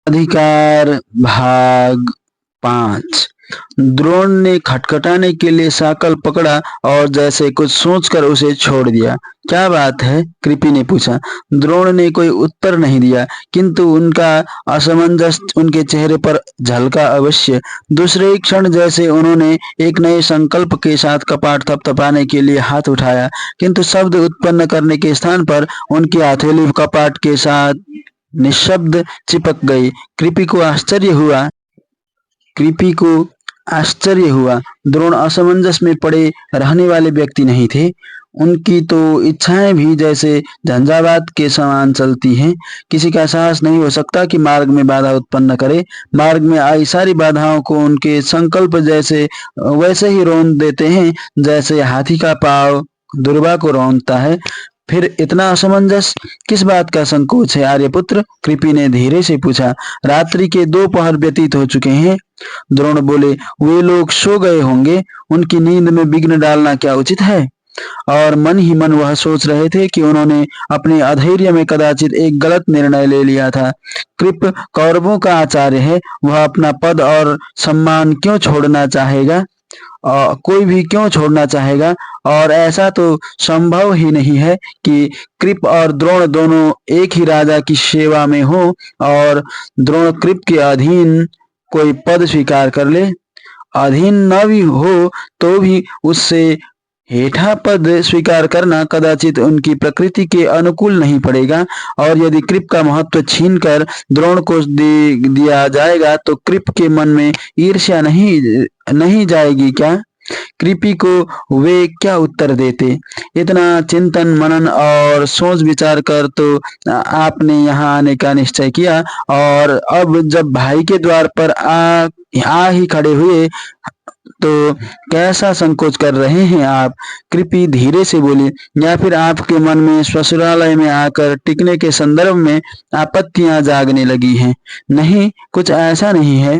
अधिकार भाग 5। द्रोण ने खटखटाने के लिए साकल पकड़ा और जैसे कुछ सोचकर उसे छोड़ दिया। क्या बात है? कृपी ने पूछा। द्रोण ने कोई उत्तर नहीं दिया, किंतु उनका असमंजस उनके चेहरे पर झलका अवश्य। दूसरे ही क्षण जैसे उन्होंने एक नए संकल्प के साथ कपाट थपथपाने के लिए हाथ उठाया, किंतु शब्द उत्पन्न करने के स्थान पर उनकी हथेली कपाट के साथ निःशब्द चिपक गई। कृपी को आश्चर्य हुआ। द्रोण असमंजस में पड़े रहने वाले व्यक्ति नहीं थे। उनकी तो इच्छाएं भी जैसे झंझावात के समान चलती हैं। किसी का साहस नहीं हो सकता कि मार्ग में बाधा उत्पन्न करे। मार्ग में आई सारी बाधाओं को उनके संकल्प जैसे वैसे ही रौंद देते हैं जैसे हाथी का पांव दुर्वा को रौंदता है। फिर इतना असमंजस किस बात का संकोच है आर्यपुत्र? कृपी ने धीरे से पूछा। रात्रि के 2 पहर व्यतीत हो चुके हैं। द्रोण बोले। वे लोग सो गए होंगे, उनकी नींद में विघ्न डालना क्या उचित है? और मन ही मन वह सोच रहे थे कि उन्होंने अपने अधैर्य में कदाचित एक गलत निर्णय ले लिया था। कृप कौरवों का आचार्य है, वह अपना पद और सम्मान क्यों छोड़ना चाहेगा? कोई भी क्यों छोड़ना चाहेगा? और ऐसा तो संभव ही नहीं है कि कृप और द्रोण दोनों एक ही राजा की सेवा में हो और द्रोण कृप के अधीन कोई पद स्वीकार कर ले। अधीन न भी हो तो भी उससे हेठा पद स्वीकार करना कदाचित उनकी प्रकृति के अनुकूल नहीं पड़ेगा। और यदि कृप का महत्व छीनकर द्रोण को दे दिया जाएगा तो कृप के मन में ईर्ष्या नहीं जाएगी क्या? कृपी को वे क्या उत्तर देते? इतना चिंतन मनन और सोच विचार कर तो आपने यहाँ आने का निश्चय किया, और अब जब भाई के द्वार पर आ ही खड़े हुए तो कैसा संकोच कर रहे हैं आप? कृपी धीरे से बोली। या फिर आपके मन में ससुरालय में आकर टिकने के संदर्भ में आपत्तियां जागने लगी हैं? नहीं, कुछ ऐसा नहीं है।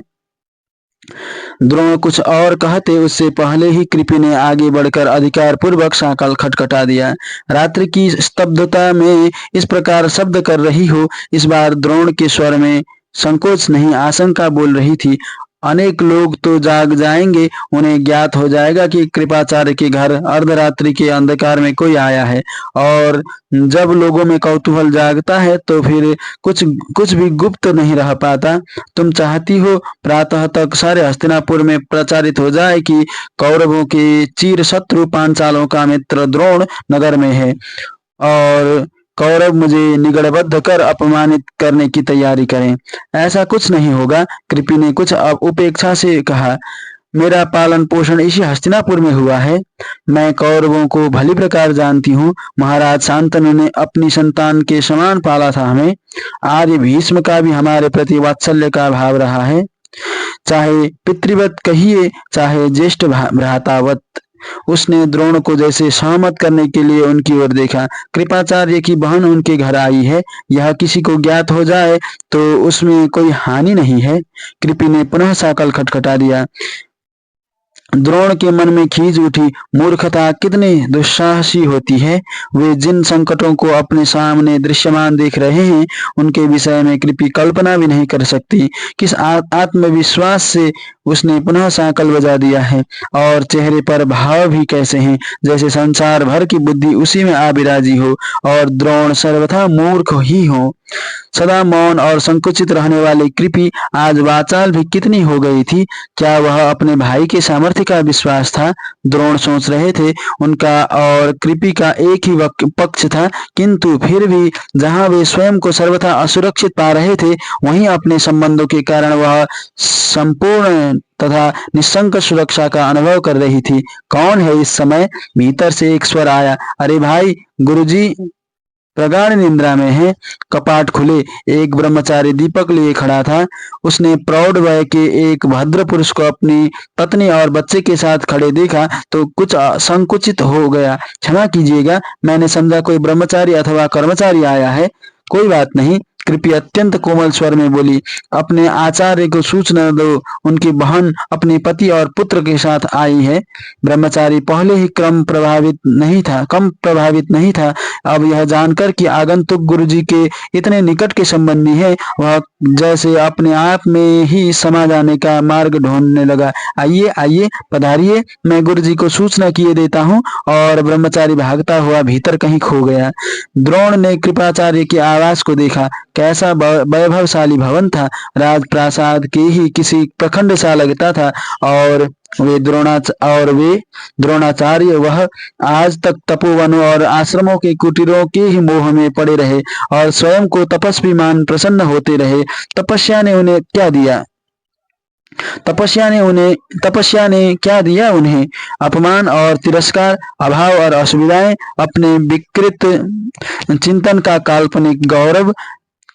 द्रोण कुछ और कहते उससे पहले ही कृपी ने आगे बढ़कर अधिकार पूर्वक साकल खटखटा दिया। रात्रि की स्तब्धता में इस प्रकार शब्द कर रही हो, इस बार द्रोण के स्वर में संकोच नहीं, आशंका बोल रही थी। अनेक लोग तो जाग जाएंगे, उन्हें ज्ञात हो जाएगा कि कृपाचार्य के घर अर्धरात्रि के अंधकार में कोई आया है। और जब लोगों में कौतूहल जागता है तो फिर कुछ भी गुप्त नहीं रह पाता। तुम चाहती हो प्रातः तक सारे हस्तिनापुर में प्रचारित हो जाए कि कौरवों के चीर शत्रु पांचालों का मित्र द्रोण नगर में है और कौरव मुझे निगड़बद्ध कर अपमानित करने की तैयारी करें। ऐसा कुछ नहीं होगा। कृपी ने कुछ उपेक्षा से कहा। मेरा पालन पोषण इसी हस्तिनापुर में हुआ है। मैं कौरवों को भली प्रकार जानती हूँ। महाराज शांतनु ने अपनी संतान के समान पाला था हमें। आर्य भीष्म का भी हमारे प्रति वात्सल्य का भाव रहा है, चाहे पितृवत कहिए चाहे ज्येष्ठ भ्रातावत। उसने द्रोण को जैसे सहमत करने के लिए उनकी ओर देखा। कृपाचार्य की बहन उनके घर आई है, यह किसी को ज्ञात हो जाए तो उसमें कोई हानि नहीं है। कृपी ने पुनः साकल खटखटा दिया। द्रोण के मन में खींच उठी। मूर्खता कितनी दुस्साहसी होती है। वे जिन संकटों को अपने सामने दृश्यमान देख रहे हैं उनके विषय में कृपी कल्पना भी नहीं कर सकती। किस आत्मविश्वास से उसने पुनः साकल बजा दिया है, और चेहरे पर भाव भी कैसे हैं जैसे संसार भर की बुद्धि उसी में आ बिराजी हो और द्रोण सर्वथा मूर्ख ही हो। सदा मौन और संकुचित रहने वाली कृपी आज वाचाल भी कितनी हो गई थी। क्या वह अपने भाई के सामर्थ्य का विश्वास था? द्रोण सोच रहे थे। उनका और कृपी का एक ही पक्ष था, किंतु फिर भी जहां वे स्वयं को सर्वथा असुरक्षित पा रहे थे, वहीं अपने संबंधों के कारण वह संपूर्ण तथा निशंक सुरक्षा का अनुभव कर रही थी। कौन है इस समय? भीतर से एक स्वर आया। अरे भाई, गुरुजी प्रगाढ़ निद्रा में है। कपाट खुले। एक ब्रह्मचारी दीपक लिए खड़ा था। उसने प्रौढ़ वय के एक भद्र पुरुष को अपनी पत्नी और बच्चे के साथ खड़े देखा तो कुछ संकुचित हो गया। क्षमा कीजिएगा, मैंने समझा कोई ब्रह्मचारी अथवा कर्मचारी आया है। कोई बात नहीं, कृपी अत्यंत कोमल स्वर में बोली, अपने आचार्य को सूचना दो, उनकी बहन अपने पति और पुत्र के साथ आई है। ब्रह्मचारी पहले ही कम प्रभावित नहीं था। अब यह जानकर कि आगंतुक गुरुजी के इतने निकट के संबंधी है, वह जैसे अपने आप में ही समा जाने का मार्ग ढूंढने लगा। आइए आइए, पधारिए, मैं गुरुजी को सूचना किए देता हूँ। और ब्रह्मचारी भागता हुआ भीतर कहीं खो गया। द्रोण ने कृपाचार्य के आवास को देखा। कैसा वैभवशाली भवन था, राजप्रासाद के ही किसी प्रखंड सा लगता था। और वे द्रोणाचार्य वह आज तक तपोवनों और आश्रमों के कुटीरों के ही मोह में पड़े रहे और स्वयं को तपस्वी मान प्रसन्न होते रहे। तपस्या ने उन्हें क्या दिया? तपस्या ने क्या दिया उन्हें? अपमान और तिरस्कार, अभाव और असुविधाएं, अपने विकृत चिंतन का काल्पनिक गौरव।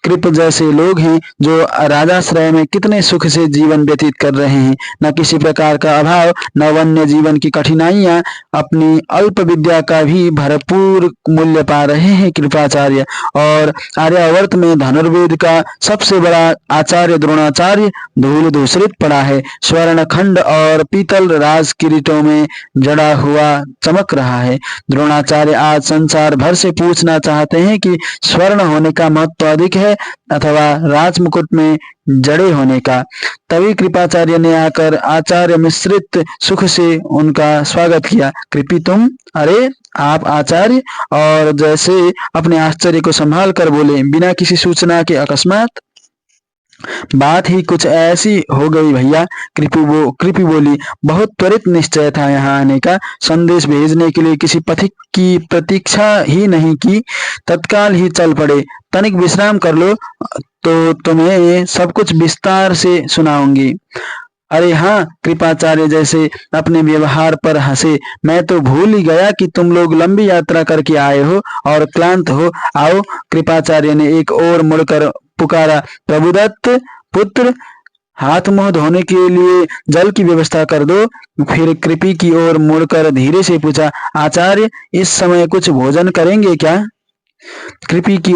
कृप जैसे लोग हैं जो राजाश्रय में कितने सुख से जीवन व्यतीत कर रहे हैं। न किसी प्रकार का अभाव, न वन्य जीवन की कठिनाइयां, अपनी अल्प विद्या का भी भरपूर मूल्य पा रहे हैं कृपाचार्य। और आर्यावर्त में धनुर्वेद का सबसे बड़ा आचार्य द्रोणाचार्य धूल धूसरित पड़ा है, स्वर्ण खंड और पीतल राज किरीटों में जड़ा हुआ चमक रहा है। द्रोणाचार्य आज संसार भर से पूछना चाहते हैं कि स्वर्ण होने का महत्व अधिक है अथवा राजमुकुट में जड़े होने का। तभी कृपाचार्य ने आकर आचार्य मिश्रित सुख से उनका स्वागत किया। कृपी तुम? अरे आप आचार्य? और जैसे अपने आश्चर्य को संभाल कर बोले, बिना किसी सूचना के अकस्मात? बात ही कुछ ऐसी हो गई भैया। कृपी बोली, बहुत त्वरित निश्चय था यहाँ आने का। संदेश भेजने के लिए किसी पथिक की प्रतीक्षा ही नहीं की, तत्काल ही चल पड़े। तनिक विश्राम कर लो तो तुम्हें सब कुछ विस्तार से सुनाऊंगी। अरे हाँ, कृपाचार्य जैसे अपने व्यवहार पर हंसे। मैं तो भूल ही गया कि तुम लोग लंबी यात्रा करके आए हो और क्लांत हो। आओ। कृपाचार्य ने एक ओर मुड़कर पुकारा, प्रभुदत्त पुत्र, हाथ मुंह धोने के लिए जल की व्यवस्था कर दो। फिर कृपी की ओर मुड़कर धीरे से पूछा, आचार्य इस समय कुछ भोजन करेंगे क्या? कृपी की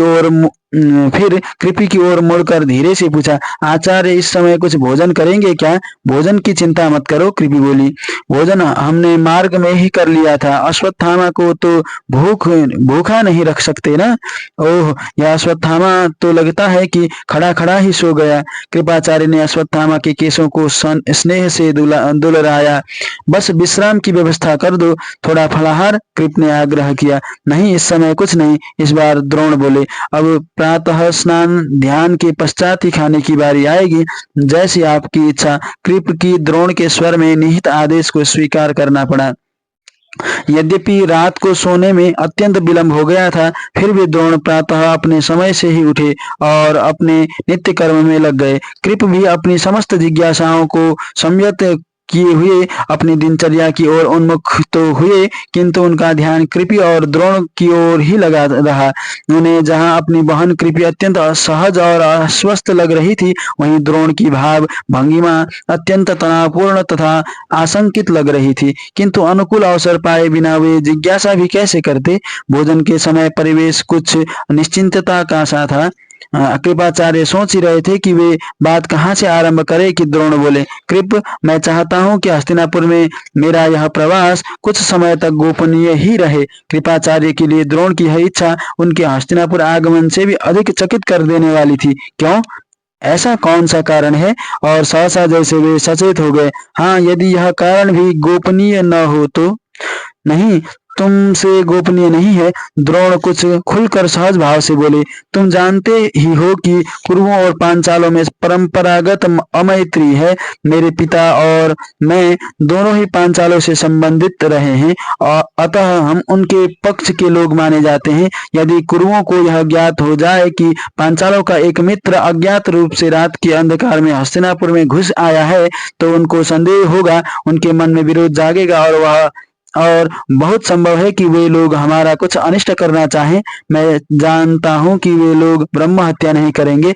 ओर मुड़कर धीरे से पूछा, आचार्य इस समय कुछ भोजन करेंगे क्या? भोजन की चिंता मत करो, कृपी बोली, भोजन हमने मार्ग में ही कर लिया था। अश्वत्थामा को तो भूखा नहीं रख सकते ना। ओह, यह अश्वत्थामा तो लगता है कि खड़ा खड़ा ही सो गया। कृपाचार्य ने अश्वत्थामा के केसों को स्नेह से दुलराया। बस विश्राम की व्यवस्था कर दो, थोड़ा फलाहार, कृप ने आग्रह किया। नहीं, इस समय कुछ नहीं, इस बार द्रोण बोले, अब प्रातः स्नान ध्यान के पश्चात ही खाने की बारी आएगी। जैसी आपकी इच्छा। कृप की द्रोण के स्वर में निहित आदेश को स्वीकार करना पड़ा। यद्यपि रात को सोने में अत्यंत विलंब हो गया था, फिर भी द्रोण प्रातः अपने समय से ही उठे और अपने नित्य कर्म में लग गए। कृप भी अपनी समस्त जिज्ञासाओं को संयत किए हुए अपनी दिनचर्या की ओर उन्मुख तो हुए, किंतु उनका ध्यान कृपी और द्रोण की ओर ही लगा रहा। उन्हें जहाँ अपनी बहन कृपी अत्यंत सहज और अस्वस्थ लग रही थी, वहीं द्रोण की भाव भंगिमा अत्यंत तनावपूर्ण तथा आशंकित लग रही थी। किंतु अनुकूल अवसर पाए बिना वे जिज्ञासा भी कैसे करते। भोजन के समय परिवेश कुछ निश्चिंतता का सा था। कृपाचार्य सोच ही रहे थे कि वे बात कहाँ से आरंभ करें कि द्रोण बोले, कृप, मैं चाहता हूँ कि हस्तिनापुर में मेरा यह प्रवास कुछ समय तक गोपनीय ही रहे। कृपाचार्य के लिए द्रोण की यह इच्छा उनके हस्तिनापुर आगमन से भी अधिक चकित कर देने वाली थी। क्यों? ऐसा कौन सा कारण है? और सहसा जैसे वे सचेत हो गए। हाँ, यदि यह कारण भी गोपनीय न हो तो? नहीं, तुमसे गोपनीय नहीं है। द्रोण कुछ खुलकर सहज भाव से बोले, तुम जानते ही हो कि कुरुओं और पांचालों में परंपरागत अमैत्री है। मेरे पिता और मैं दोनों ही पांचालों से संबंधित रहे हैं और अतः हम उनके पक्ष के लोग माने जाते हैं। यदि कुरुओं को यह ज्ञात हो जाए कि पांचालों का एक मित्र अज्ञात रूप से रात के अंधकार में हस्तिनापुर में घुस आया है, तो उनको संदेह होगा, उनके मन में विरोध जागेगा और बहुत संभव है कि वे लोग हमारा कुछ अनिष्ट करना चाहें। मैं जानता हूं कि वे लोग ब्रह्म हत्या नहीं करेंगे,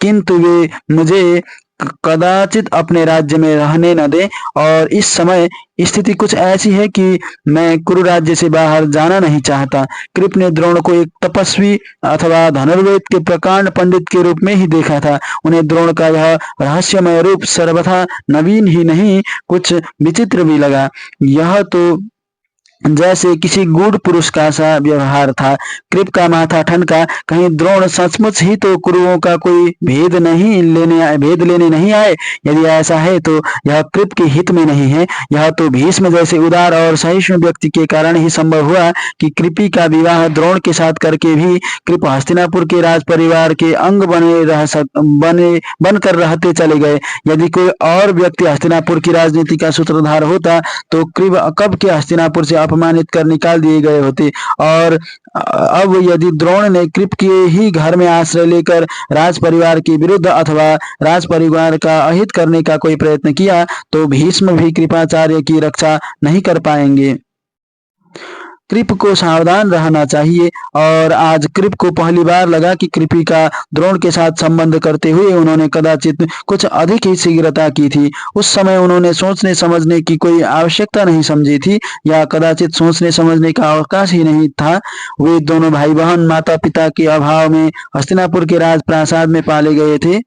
किंतु वे मुझे कदाचित अपने राज्य में रहने न दें। और इस समय स्थिति कुछ ऐसी है कि मैं कुरु राज्य से बाहर जाना नहीं चाहता। कृप ने द्रोण को एक तपस्वी अथवा धनुर्वेद के प्रकांड पंडित के रूप में ही देखा था। उन्हें द्रोण का यह रहस्यमय रूप सर्वथा नवीन ही नहीं, कुछ विचित्र भी लगा। यह तो जैसे किसी गूढ़ पुरुष का सा व्यवहार था। कृप का माथा ठनका। कहीं द्रोण सचमुच ही तो कुरुओं का कोई भेद लेने नहीं आए। यदि ऐसा है तो यह कृप के हित में नहीं है। यह तो भीष्म जैसे उदार और सहिष्णु व्यक्ति के कारण ही संभव हुआ कि कृपी का विवाह द्रोण के साथ करके भी कृप हस्तिनापुर के राज परिवार के अंग बनकर रहते चले गए। यदि कोई और व्यक्ति हस्तिनापुर की राजनीति का सूत्रधार होता तो कृप कब के हस्तिनापुर से अपमानित कर निकाल दिए गए होते। और अब यदि द्रोण ने कृप के ही घर में आश्रय लेकर राज परिवार के विरुद्ध अथवा राज परिवार का अहित करने का कोई प्रयत्न किया तो भीष्म भी कृपाचार्य की रक्षा नहीं कर पाएंगे। कृप को सावधान रहना चाहिए। और आज कृप को पहली बार लगा कि कृपी का द्रोण के साथ संबंध करते हुए उन्होंने कदाचित कुछ अधिक ही शीघ्रता की थी। उस समय उन्होंने सोचने समझने की कोई आवश्यकता नहीं समझी थी, या कदाचित सोचने समझने का अवकाश ही नहीं था। वे दोनों भाई बहन माता पिता के अभाव में हस्तिनापुर के राजप्रासाद में पाले गए थे।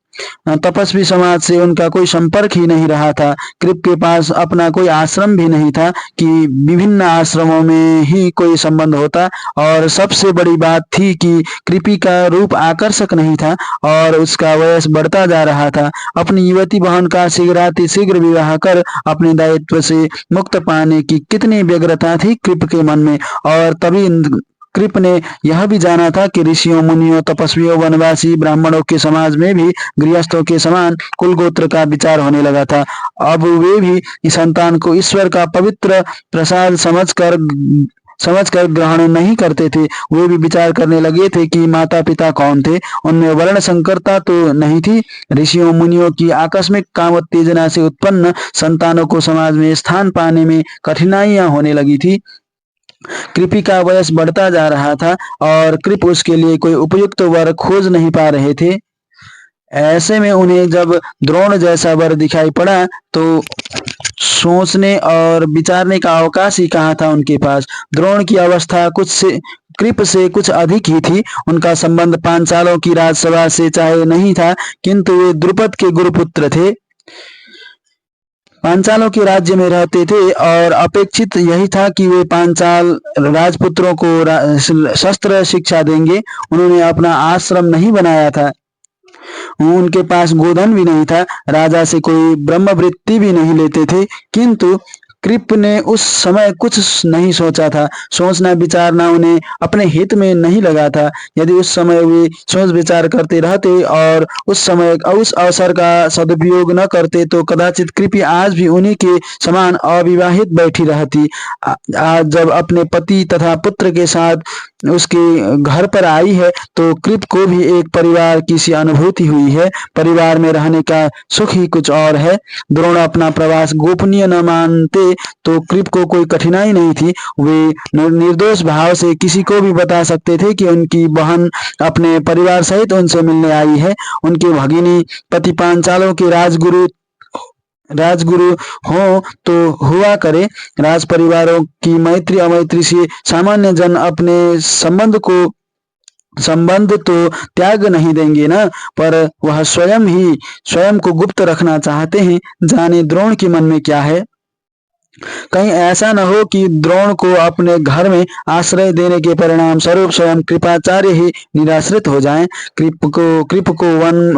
तपस्वी समाज से उनका कोई संपर्क ही नहीं रहा था। कृप के पास अपना कोई आश्रम भी नहीं था कि विभिन्न आश्रमों में ही कोई संबंध होता। और सबसे बड़ी बात थी कि कृपी का रूप आकर्षक नहीं था और उसका वयस बढ़ता जा रहा था। अपनी युवती बहन का शीघ्र विवाह कर अपने दायित्व से मुक्त पाने की कितनी व्यग्रता थी कृप के मन में। और तभी कृप ने यह भी जाना था कि ऋषियों मुनियों तपस्वियों वनवासी ब्राह्मणों के समाज में भी गृहस्थों के समान कुल गोत्र का विचार होने लगा था। अब वे भी इस संतान को ईश्वर का पवित्र प्रसाद समझकर ग्रहण नहीं करते थे। वे भी विचार करने लगे थे कि माता पिता कौन थे। उनमें वर्ण संकरता तो नहीं थी। ऋषियों मुनियों की आकस्मिक कामोत्तेजना से उत्पन्न संतानों को समाज में स्थान पाने में कठिनाइयां होने लगी थी। कृपी का वयस बढ़ता जा रहा था और कृप उसके लिए कोई उपयुक्त वर खोज नहीं पा रहे थे। ऐसे में उन्हें जब द्रोण जैसा वर दिखाई पड़ा तो सोचने और विचारने का अवकाश ही कहाँ था उनके पास। द्रोण की अवस्था कृप से कुछ अधिक ही थी। उनका संबंध पांचालों की राजसभा से चाहे नहीं था, किंतु वे द्रुपद के गुरुपुत्र थे, पांचालों के राज्य में रहते थे और अपेक्षित यही था कि वे पांचाल राजपुत्रों को शस्त्र शिक्षा देंगे। उन्होंने अपना आश्रम नहीं बनाया था, उनके पास गोधन भी नहीं था, राजा से कोई ब्रह्मवृत्ति भी नहीं लेते थे। किंतु कृप ने उस समय कुछ नहीं सोचा था। सोचना विचारना उन्हें अपने हित में नहीं लगा था। यदि उस समय वे सोच विचार करते रहते और उस अवसर का सदुपयोग न करते तो कदाचित कृपी आज भी उन्हीं के समान अविवाहित बैठी रहती। आज जब अपने पति तथा पुत्र के साथ उसके घर पर आई है तो कृप को भी एक परिवार की सी अनुभूति हुई है। परिवार में रहने का सुख ही कुछ और है। द्रोण अपना प्रवास गोपनीय न मानते तो कृप को कोई कठिनाई नहीं थी। वे निर्दोष भाव से किसी को भी बता सकते थे कि उनकी बहन अपने परिवार सहित उनसे मिलने आई है। उनके भगिनी पति पांचालों के राजगुरु हो तो हुआ करे। राज परिवारों की मैत्री अमैत्री से सामान्य जन अपने संबंध तो त्याग नहीं देंगे ना, पर वह स्वयं को गुप्त रखना चाहते हैं। जाने द्रोण के मन में क्या है। कहीं ऐसा न हो कि द्रोण को अपने घर में आश्रय देने के परिणाम स्वरूप स्वयं कृपाचार्य ही निराश्रित हो जाएं। कृप को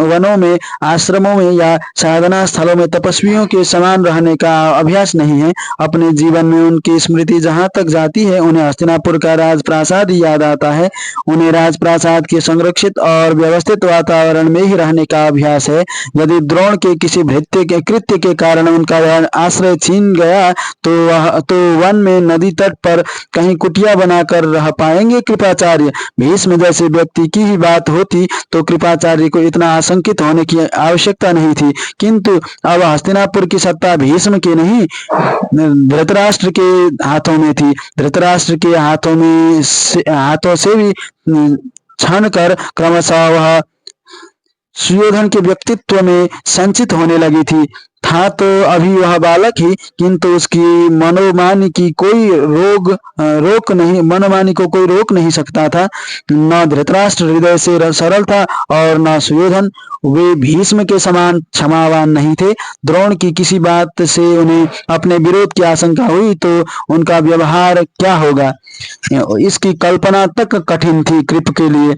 वनों में आश्रमों में या साधना स्थलों में तपस्वियों के समान रहने का अभ्यास नहीं है। अपने जीवन में उनकी स्मृति जहाँ तक जाती है उन्हें हस्तिनापुर का राजप्रासाद ही याद आता है। उन्हें राजप्रासाद के संरक्षित और व्यवस्थित वातावरण में ही रहने का अभ्यास है। यदि द्रोण के किसी कृत्य के कारण उनका आश्रय छीन गया तो वन में नदी तट पर कहीं कुटिया बनाकर रह पाएंगे कृपाचार्य। भीष्म जैसे व्यक्ति की ही बात होती तो कृपाचार्य को इतना आशंकित होने की आवश्यकता नहीं थी। किंतु अब हस्तिनापुर की सत्ता भीष्म की नहीं धृतराष्ट्र के हाथों में थी। धृतराष्ट्र के हाथों से भी छन कर क्रमशः वह सुयोधन के व्यक्तित्व में संचित होने लगी थी। था तो अभी वह बालक ही, किंतु उसकी मनोमानी की कोई मनोमानी को कोई रोक नहीं सकता था। न धृतराष्ट्र हृदय से सरल था और न सुयोधन। वे भीष्म के समान क्षमावान नहीं थे। द्रोण की किसी बात से उन्हें अपने विरोध की आशंका हुई तो उनका व्यवहार क्या होगा, इसकी कल्पना तक कठिन थी कृप के लिए।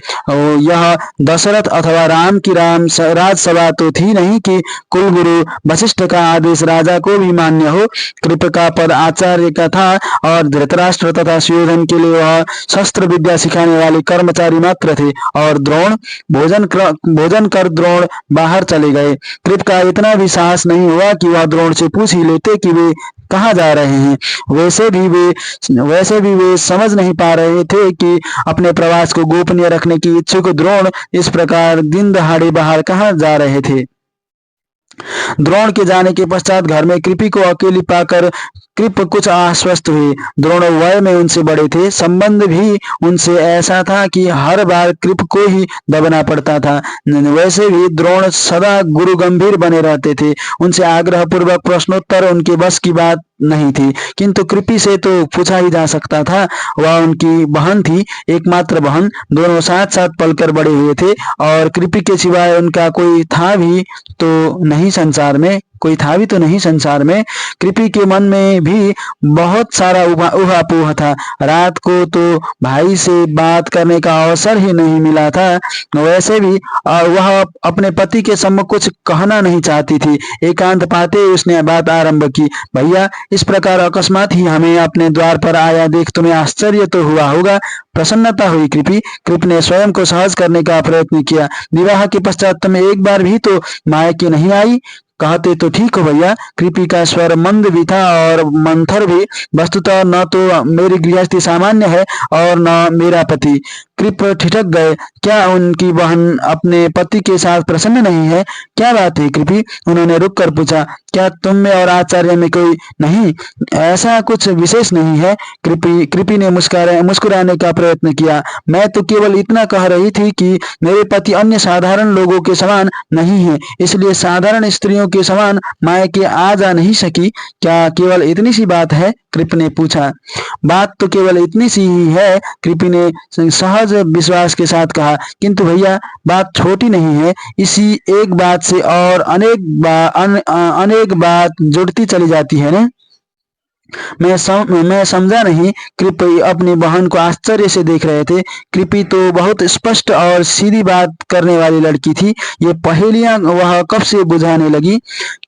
यह दशरथ अथवा राम की राजसभा तो थी नहीं कि कुलगुरु वशिष्ठ का आदेश राजा को भी मान्य हो। कृप का पद आचार्य का था और धृतराष्ट्र तथा सुयोधन के लिए वह शस्त्र विद्या सिखाने वाले कर्मचारी मात्र थे। और द्रोण भोजन कर द्रोण बाहर चले गए। कृप का इतना भी साहस नहीं हुआ कि वह द्रोण से पूछ ही लेते कि वे कहाँ जा रहे हैं। वैसे भी वे समझ नहीं पा रहे थे कि अपने प्रवास को गोपनीय रखने की इच्छुक द्रोण इस प्रकार दिन दहाड़े बाहर कहाँ जा रहे थे। द्रोण के जाने के पश्चात घर में कृपी को अकेली पाकर कृप कुछ आश्वस्त हुए। द्रोण वय में उनसे बड़े थे। संबंध भी उनसे ऐसा था कि हर बार कृप को ही दबना पड़ता था। वैसे भी द्रोण सदा गुरु गंभीर बने रहते थे। उनसे आग्रह पूर्वक प्रश्नोत्तर उनके बस की बात नहीं थी, किंतु कृपी से तो पूछा ही जा सकता था। वह उनकी बहन थी, एकमात्र बहन। दोनों साथ साथ पलकर बड़े हुए थे और कृपी के सिवाय उनका कोई था भी तो नहीं संसार में। कृपी के मन में भी बहुत सारा ऊहापोह था। रात को तो भाई से बात करने का अवसर ही नहीं मिला था। वैसे भी वह अपने पति के सम्मुख कुछ कहना नहीं चाहती थी। एकांत पाते ही उसने बात आरंभ की। भैया, इस प्रकार अकस्मात ही हमें अपने द्वार पर आया देख तुम्हें आश्चर्य तो हुआ होगा। प्रसन्नता हुई कृप ने स्वयं को सहज करने का प्रयत्न किया। विवाह के पश्चात तुम एक बार भी तो मायके नहीं आई। कहते तो ठीक हो भैया। कृपी का स्वर मंद भी था और मंथर भी। वस्तुतः न तो मेरी गृहस्थी सामान्य है और न मेरा पति। कृप ठिठक गए। क्या उनकी बहन अपने पति के साथ प्रसन्न नहीं है? क्या बात है कृपी? उन्होंने रुक कर पूछा। क्या तुम में और आचार्य में कोई नहीं? ऐसा कुछ विशेष नहीं है। कृपी ने मुस्कुराने का प्रयत्न किया। मैं तो केवल इतना कह रही थी कि मेरे पति अन्य साधारण लोगों के समान नहीं है, इसलिए साधारण स्त्रियों के समान मायके आ जा नहीं सकी। क्या केवल इतनी सी बात है? कृप ने पूछा। बात तो केवल इतनी सी ही है, कृपी ने सहज विश्वास के साथ कहा। किंतु भैया, बात छोटी नहीं है। इसी एक बात से और अनेक बात जुड़ती चली जाती है ना। मैं समझा नहीं। कृपी अपनी बहन को आश्चर्य से देख रहे थे। कृपी तो बहुत स्पष्ट और सीधी बात करने वाली लड़की थी। ये पहेलियां वह कब से बुझाने लगी।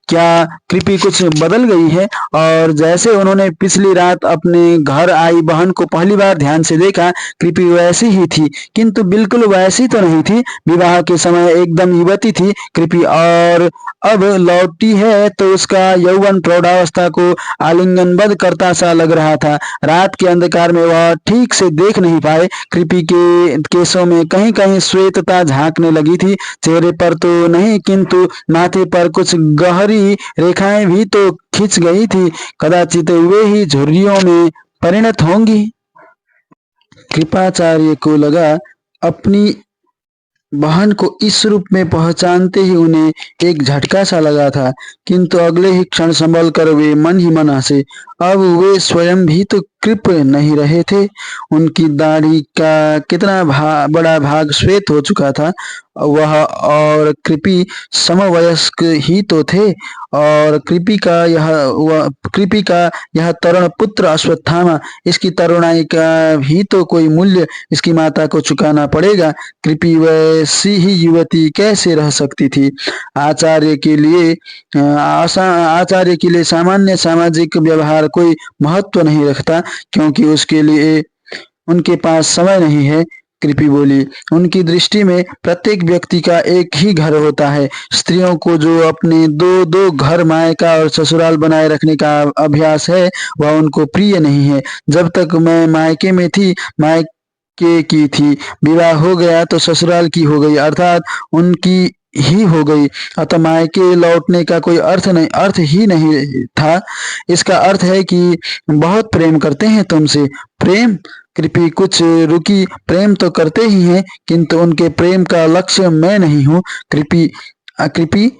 क्या कृपी कुछ बदल गई है? और जैसे उन्होंने पिछली रात अपने घर आई बहन को पहली बार ध्यान से देखा, कृपी वैसी ही थी, किंतु बिल्कुल वैसी तो नहीं थी। विवाह के समय एकदम युवती थी कृपी, और अब लौटी है तो उसका यौवन प्रौढ़ावस्था को आलिंगनबद्ध करता सा लग रहा था। रात के अंधकार में वह ठीक से देख नहीं पाए। कृपी के केसों में कहीं कहीं श्वेतता झांकने लगी थी। चेहरे पर तो नहीं, किंतु माथे पर कुछ गहरी रेखाएं भी तो खिंच गई थी। कदाचित वे ही झुर्रियों में परिणत होंगी। कृपाचार्य को लगा अपनी बहन को इस रूप में पहचानते ही उन्हें एक झटका सा लगा था, किंतु अगले ही क्षण संभल कर वे मन ही मन हंसे। अब वे स्वयं भी तो कृप नहीं रहे थे। उनकी दाढ़ी का कितना बड़ा भाग श्वेत हो चुका था। वह और कृपी समवयस्क ही तो थे। और कृपी का यह तरुण पुत्र अश्वत्थामा, इसकी तरुणाई का भी तो कोई मूल्य इसकी माता को चुकाना पड़ेगा। कृपी वैसी ही युवती कैसे रह सकती थी? आचार्य के लिए सामान्य सामाजिक व्यवहार कोई महत्व नहीं रखता, क्योंकि उसके लिए उनके पास समय नहीं है। कृपी बोली। उनकी दृष्टि में प्रत्येक व्यक्ति का एक ही घर होता है। स्त्रियों को जो अपने दो दो घर, मायका और ससुराल बनाए रखने का अभ्यास है, वह उनको प्रिय नहीं है। जब तक मैं मायके में थी, मायके की थी। विवाह हो गया तो ससुराल की हो गई, अर्थात उनकी ही हो गई। अतः मायके लौटने का कोई अर्थ ही नहीं था। इसका अर्थ है कि बहुत प्रेम करते हैं तुमसे। प्रेम? कृपी कुछ रुकी प्रेम तो करते ही हैं, किंतु उनके प्रेम का लक्ष्य मैं नहीं हूँ। कृपी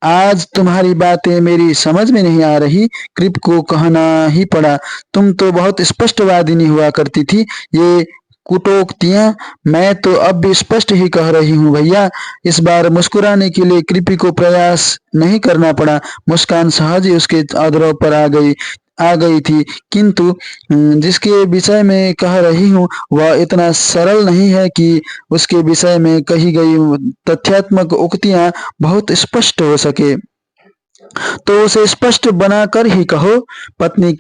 आज तुम्हारी बातें मेरी समझ में नहीं आ रही। कृप को कहना ही पड़ा, तुम तो बहुत स्पष्टवादिनी हुआ करती थी। ये कुटोक्तियां मैं तो अब भी स्पष्ट ही कह रही हूँ भैया। इस बार मुस्कुराने के लिए कृपी को प्रयास नहीं करना पड़ा। मुस्कान सहज ही उसके अधरों पर आ गई थी, किंतु जिसके विषय में कह रही हूँ वह इतना सरल नहीं है कि उसके विषय में कही गई तथ्यात्मक उक्तियां बहुत स्पष्ट हो सके। तो उसे स्पष्ट बनाकर ही कहो। पत्नी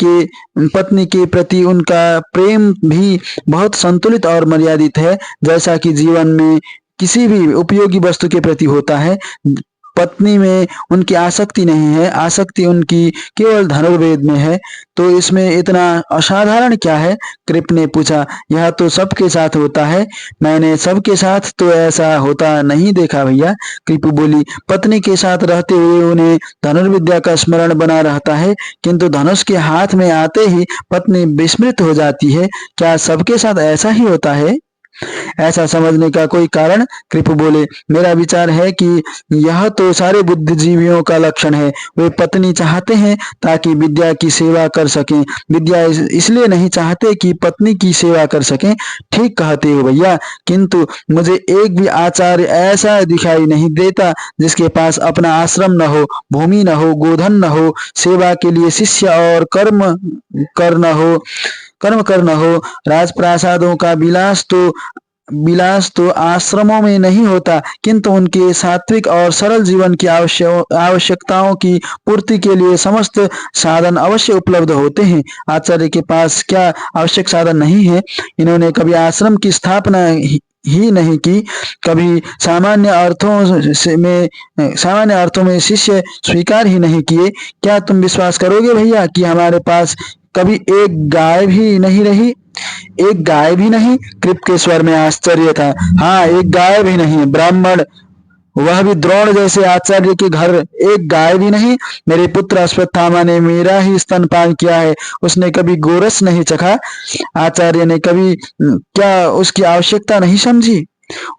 के प्रति उनका प्रेम भी बहुत संतुलित और मर्यादित है, जैसा कि जीवन में किसी भी उपयोगी वस्तु के प्रति होता है। पत्नी में उनकी आसक्ति नहीं है, आसक्ति उनकी केवल धनुर्वेद में है। तो इसमें इतना असाधारण क्या है? कृप ने पूछा। यह तो सबके साथ होता है। मैंने सबके साथ तो ऐसा होता नहीं देखा भैया। कृपु बोली। पत्नी के साथ रहते हुए उन्हें धनुर्विद्या का स्मरण बना रहता है, किंतु धनुष के हाथ में आते ही पत्नी विस्मृत हो जाती है। क्या सबके साथ ऐसा ही होता है? ऐसा समझने का कोई कारण? कृपु बोले। मेरा विचार है कि यह तो सारे बुद्धिजीवियों का लक्षण है। वे पत्नी चाहते हैं ताकि विद्या की सेवा कर सकें, विद्या इसलिए नहीं चाहते कि पत्नी की सेवा कर सकें। ठीक कहते हो भैया, किंतु मुझे एक भी आचार्य ऐसा दिखाई नहीं देता जिसके पास अपना आश्रम न हो, भूमि न हो, गोधन न हो, सेवा के लिए शिष्य और कर्म करना हो। राजप्रासादों का विलास तो आश्रमों में नहीं होता, किंतु उनके सात्विक और सरल जीवन की आवश्यकताओं की पूर्ति के लिए समस्त साधन अवश्य उपलब्ध होते हैं। आचार्य के पास क्या आवश्यक साधन नहीं है? इन्होंने कभी आश्रम की स्थापना ही नहीं की, कभी सामान्य अर्थों में शिष्य स्वीकार ही नहीं किए। क्या तुम विश्वास करोगे भैया कि हमारे पास कभी एक गाय भी नहीं रही? एक गाय भी नहीं? कृप के स्वर में आश्चर्य था। हाँ, एक गाय भी नहीं। ब्राह्मण, वह भी द्रोण जैसे आचार्य के घर, एक गाय भी नहीं? मेरे पुत्र अश्वत्थामा ने मेरा ही स्तनपान किया है, उसने कभी गोरस नहीं चखा। आचार्य ने कभी क्या उसकी आवश्यकता नहीं समझी?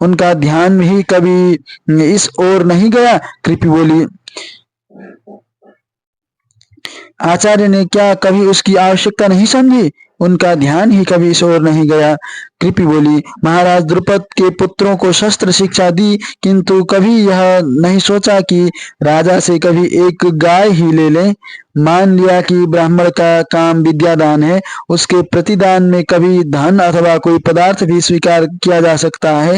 उनका ध्यान ही कभी इस ओर नहीं गया? कृपी बोली। आचार्य ने क्या कभी उसकी आवश्यकता नहीं समझी? उनका ध्यान ही कभी इस ओर नहीं गया। कृपी बोली। महाराज द्रुपद के पुत्रों को शस्त्र शिक्षा दी, किंतु कभी यह नहीं सोचा कि राजा से कभी एक गाय ही ले लें। मान लिया कि ब्राह्मण का काम विद्यादान है, उसके प्रतिदान में कभी धन अथवा कोई पदार्थ भी स्वीकार किया जा सकता है,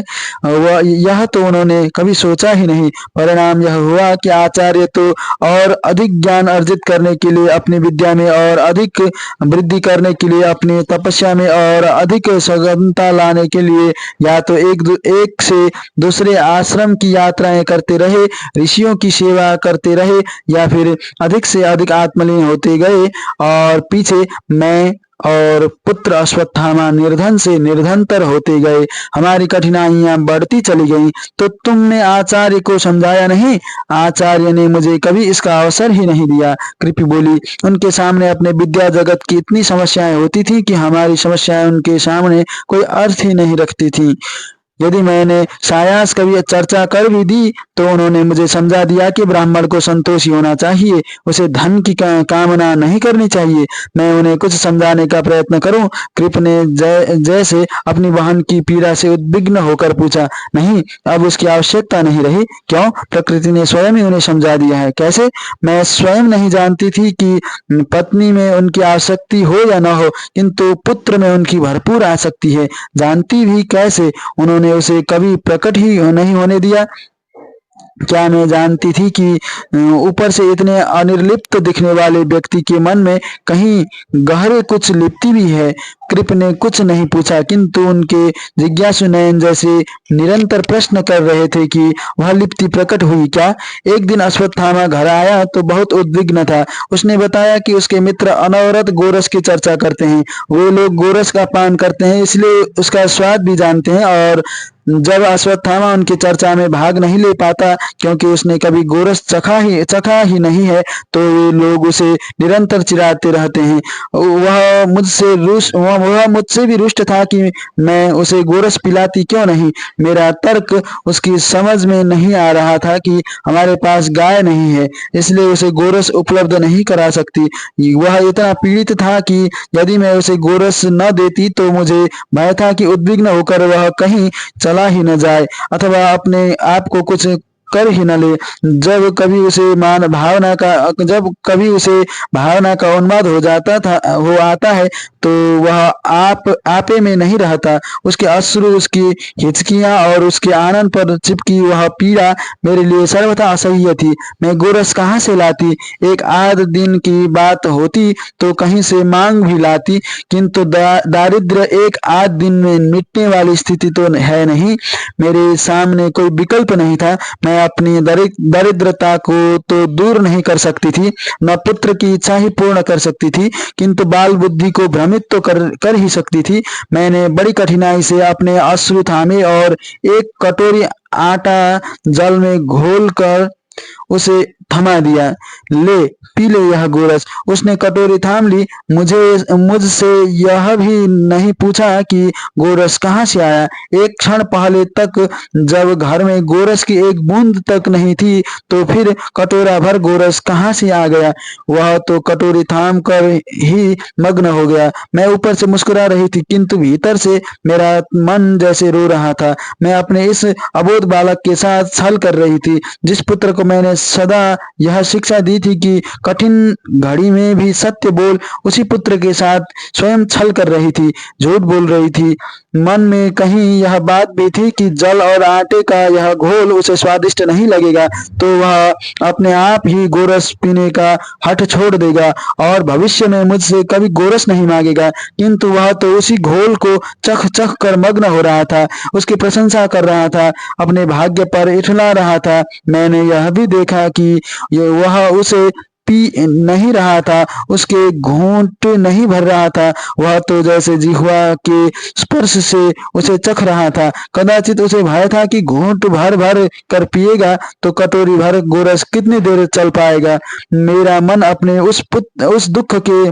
यह तो उन्होंने कभी सोचा ही नहीं। परिणाम यह हुआ कि आचार्य तो और अधिक ज्ञान अर्जित करने के लिए अपनी विद्या में और अधिक वृद्धि करने के लिए अपनी तपस्या में और अधिक सघनता लाने के लिए या तो एक से दूसरे आश्रम की यात्राएं करते रहे, ऋषियों की सेवा करते रहे, या फिर अधिक से अधिक आत्मलीन होते गए, और पीछे मैं और पुत्र अश्वत्थामा निर्धन से निर्धनतर होते गए। हमारी कठिनाइयां बढ़ती चली गईं। तो तुमने आचार्य को समझाया नहीं? आचार्य ने मुझे कभी इसका अवसर ही नहीं दिया। कृपी बोली। उनके सामने अपने विद्या जगत की इतनी समस्याएं होती थी कि हमारी समस्याएं उनके सामने कोई अर्थ ही नहीं रखती थी। यदि मैंने सायास कभी चर्चा कर भी दी तो उन्होंने मुझे समझा दिया कि ब्राह्मण को संतोषी होना चाहिए, उसे धन की कामना नहीं करनी चाहिए। मैं उन्हें कुछ समझाने का प्रयत्न करूं? कृप ने जैसे अपनी बहन की पीड़ा से उद्विग्न होकर पूछा। नहीं, अब उसकी आवश्यकता नहीं रही। क्यों? प्रकृति ने स्वयं ही उन्हें समझा दिया है। कैसे? मैं स्वयं नहीं जानती थी कि पत्नी में उनकी आसक्ति हो या न हो, किंतु पुत्र में उनकी भरपूर आसक्ति है। जानती भी कैसे? उन्होंने उसे कभी प्रकट ही नहीं होने दिया। क्या मैं जानती थी कि ऊपर से इतने अनिर्लिप्त दिखने वाले व्यक्ति के मन में कहीं गहरे कुछ लिप्ति भी है? कृप ने कुछ नहीं पूछा, किंतु उनके जिज्ञासु नयन जैसे निरंतर प्रश्न कर रहे थे कि वह लिप्ति प्रकट हुई क्या? एक दिन अश्वत्थामा घर आया तो बहुत उद्विग्न था। उसने बताया कि उसके मित्र अनवरत गोरस की चर्चा करते हैं। वे लोग गोरस का पान करते हैं, इसलिए उसका स्वाद भी जानते हैं, और जब अश्वत्थामा उनकी चर्चा में भाग नहीं ले पाता क्योंकि उसने कभी गोरस चखा ही नहीं है, तो वे लोग उसे निरंतर चिढ़ाते रहते हैं। वह वह मुझसे भी रुष्ट था कि मैं उसे गोरस पिलाती क्यों नहीं। मेरा तर्क उसकी समझ में नहीं आ रहा था कि हमारे पास गाय नहीं है, इसलिए उसे गोरस उपलब्ध नहीं करा सकती। वह इतना पीड़ित था कि यदि मैं उसे गोरस न देती तो मुझे भय था कि उद्विग्न होकर वह कहीं चला ही न जाए अथवा अपने आप को कुछ कर ही न ले। जब कभी उसे भावना का उन्माद हो आता है तो वह आपे में नहीं रहता। उसके अश्रु, उसकी हिचकियां और उसके आनंद पर चिपकी वह पीड़ा मेरे लिए सर्वथा असह्य थी। मैं गोरस कहाँ से लाती? एक आध दिन की बात होती तो कहीं से मांग भी लाती, किंतु दारिद्र्य एक आध दिन में मिटने वाली स्थिति तो है नहीं। मेरे सामने कोई विकल्प नहीं था। मैं अपनी दरिद्रता को तो दूर नहीं कर सकती थी, न पुत्र की इच्छा ही पूर्ण कर सकती थी, किंतु बाल बुद्धि को भ्रमित तो कर ही सकती थी। मैंने बड़ी कठिनाई से अपने अश्रु थामे और एक कटोरी आटा जल में घोल कर उसे थमा दिया। ले पी ले यह गोरस। उसने कटोरी थाम ली। मुझसे यह भी नहीं पूछा कि गोरस कहाँ से आया। एक क्षण पहले तक जब घर में गोरस की एक बूंद तक नहीं थी, तो फिर कटोरा भर गोरस कहाँ से आ गया। वह तो कटोरी थाम कर ही मग्न हो गया। मैं ऊपर से मुस्कुरा रही थी, किंतु भीतर से मेरा मन जैसे रो रहा था। मैं अपने इस अबोध बालक के साथ छल कर रही थी, जिस पुत्र को मैंने सदा यह शिक्षा दी थी कि कठिन घड़ी में भी सत्य बोल। उसी पुत्र के साथ स्वयं छल कर रही थी, झूठ बोल रही थी। मन में कहीं यह बात भी थी कि जल और आटे का यह घोल उसे स्वादिष्ट नहीं लगेगा तो वह अपने आप ही गोरस पीने का हठ छोड़ देगा और भविष्य में मुझसे कभी गोरस नहीं मांगेगा। किंतु वह तो उसी घोल को चख चख कर मग्न हो रहा था, उसकी प्रशंसा कर रहा था, अपने भाग्य पर इठला रहा था। मैंने यह भी देखा कि वह उसे पी नहीं रहा था, उसके घूंट नहीं भर रहा था। वह तो जैसे जिह्वा के स्पर्श से उसे चख रहा था। कदाचित उसे भय था कि घूंट भर भर कर पिएगा तो कटोरी भर गोरस कितनी देर चल पाएगा। मेरा मन अपने उस दुख के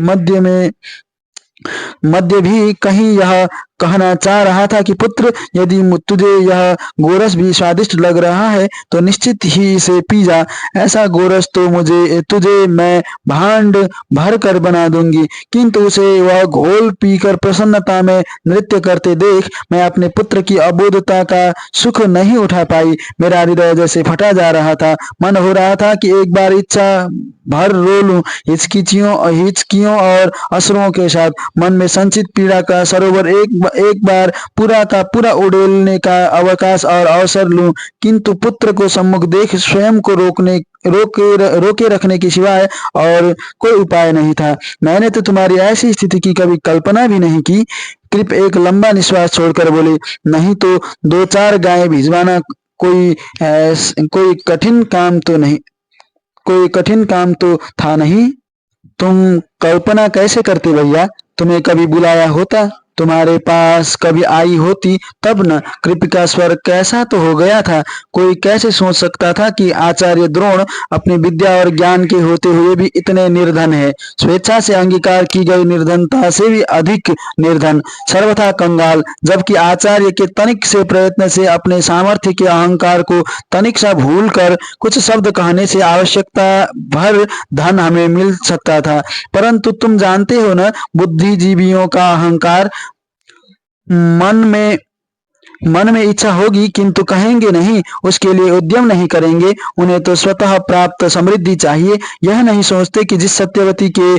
मध्य भी कहीं यह कहना चाह रहा था कि पुत्र, यदि तुझे यह गोरस भी स्वादिष्ट लग रहा है तो निश्चित ही इसे पी जा। ऐसा गोरस तो तुझे मैं भांड भर कर बना दूंगी। किंतु उसे वह घोल पीकर प्रसन्नता में नृत्य करते देख मैं अपने पुत्र की अबोधता का सुख नहीं उठा पाई। मेरा हृदय जैसे फटा जा रहा था। मन हो रहा था कि एक बार इच्छा भर रो लूं, हिचकियों और अश्रुओं के साथ। मन में संचित पीड़ा का सरोवर एक बार पूरा का पूरा उड़ेलने का अवकाश और अवसर लूं, किंतु पुत्र को सम्मुख देख स्वयं को रोके रखने के सिवाय और कोई उपाय नहीं था। मैंने तो तुम्हारी ऐसी स्थिति की कभी कल्पना भी नहीं की। कृप एक लंबा निश्वास छोड़कर बोले, नहीं तो 2-4 गायें भिजवाना कोई कठिन काम तो था नहीं। तुम कल्पना कैसे करते भैया? तुम्हें कभी बुलाया होता, तुम्हारे पास कभी आई होती तब न। कृपि का स्वर कैसा तो हो गया था। कोई कैसे सोच सकता था कि आचार्य द्रोण अपनी विद्या और ज्ञान के होते हुए भी इतने निर्धन है। स्वेच्छा से अंगीकार की गई निर्धनता से भी अधिक निर्धन, सर्वथा कंगाल। जबकि आचार्य के तनिक से प्रयत्न से अपने सामर्थ्य के अहंकार को तनिक सा भूल कर कुछ शब्द कहने से आवश्यकता भर धन हमें मिल सकता था। परंतु तुम जानते हो न, बुद्धिजीवियों का अहंकार। मन में इच्छा होगी किंतु कहेंगे नहीं, उसके लिए उद्यम नहीं करेंगे। उन्हें तो स्वतः प्राप्त समृद्धि चाहिए। यह नहीं सोचते कि जिन सरस्वती के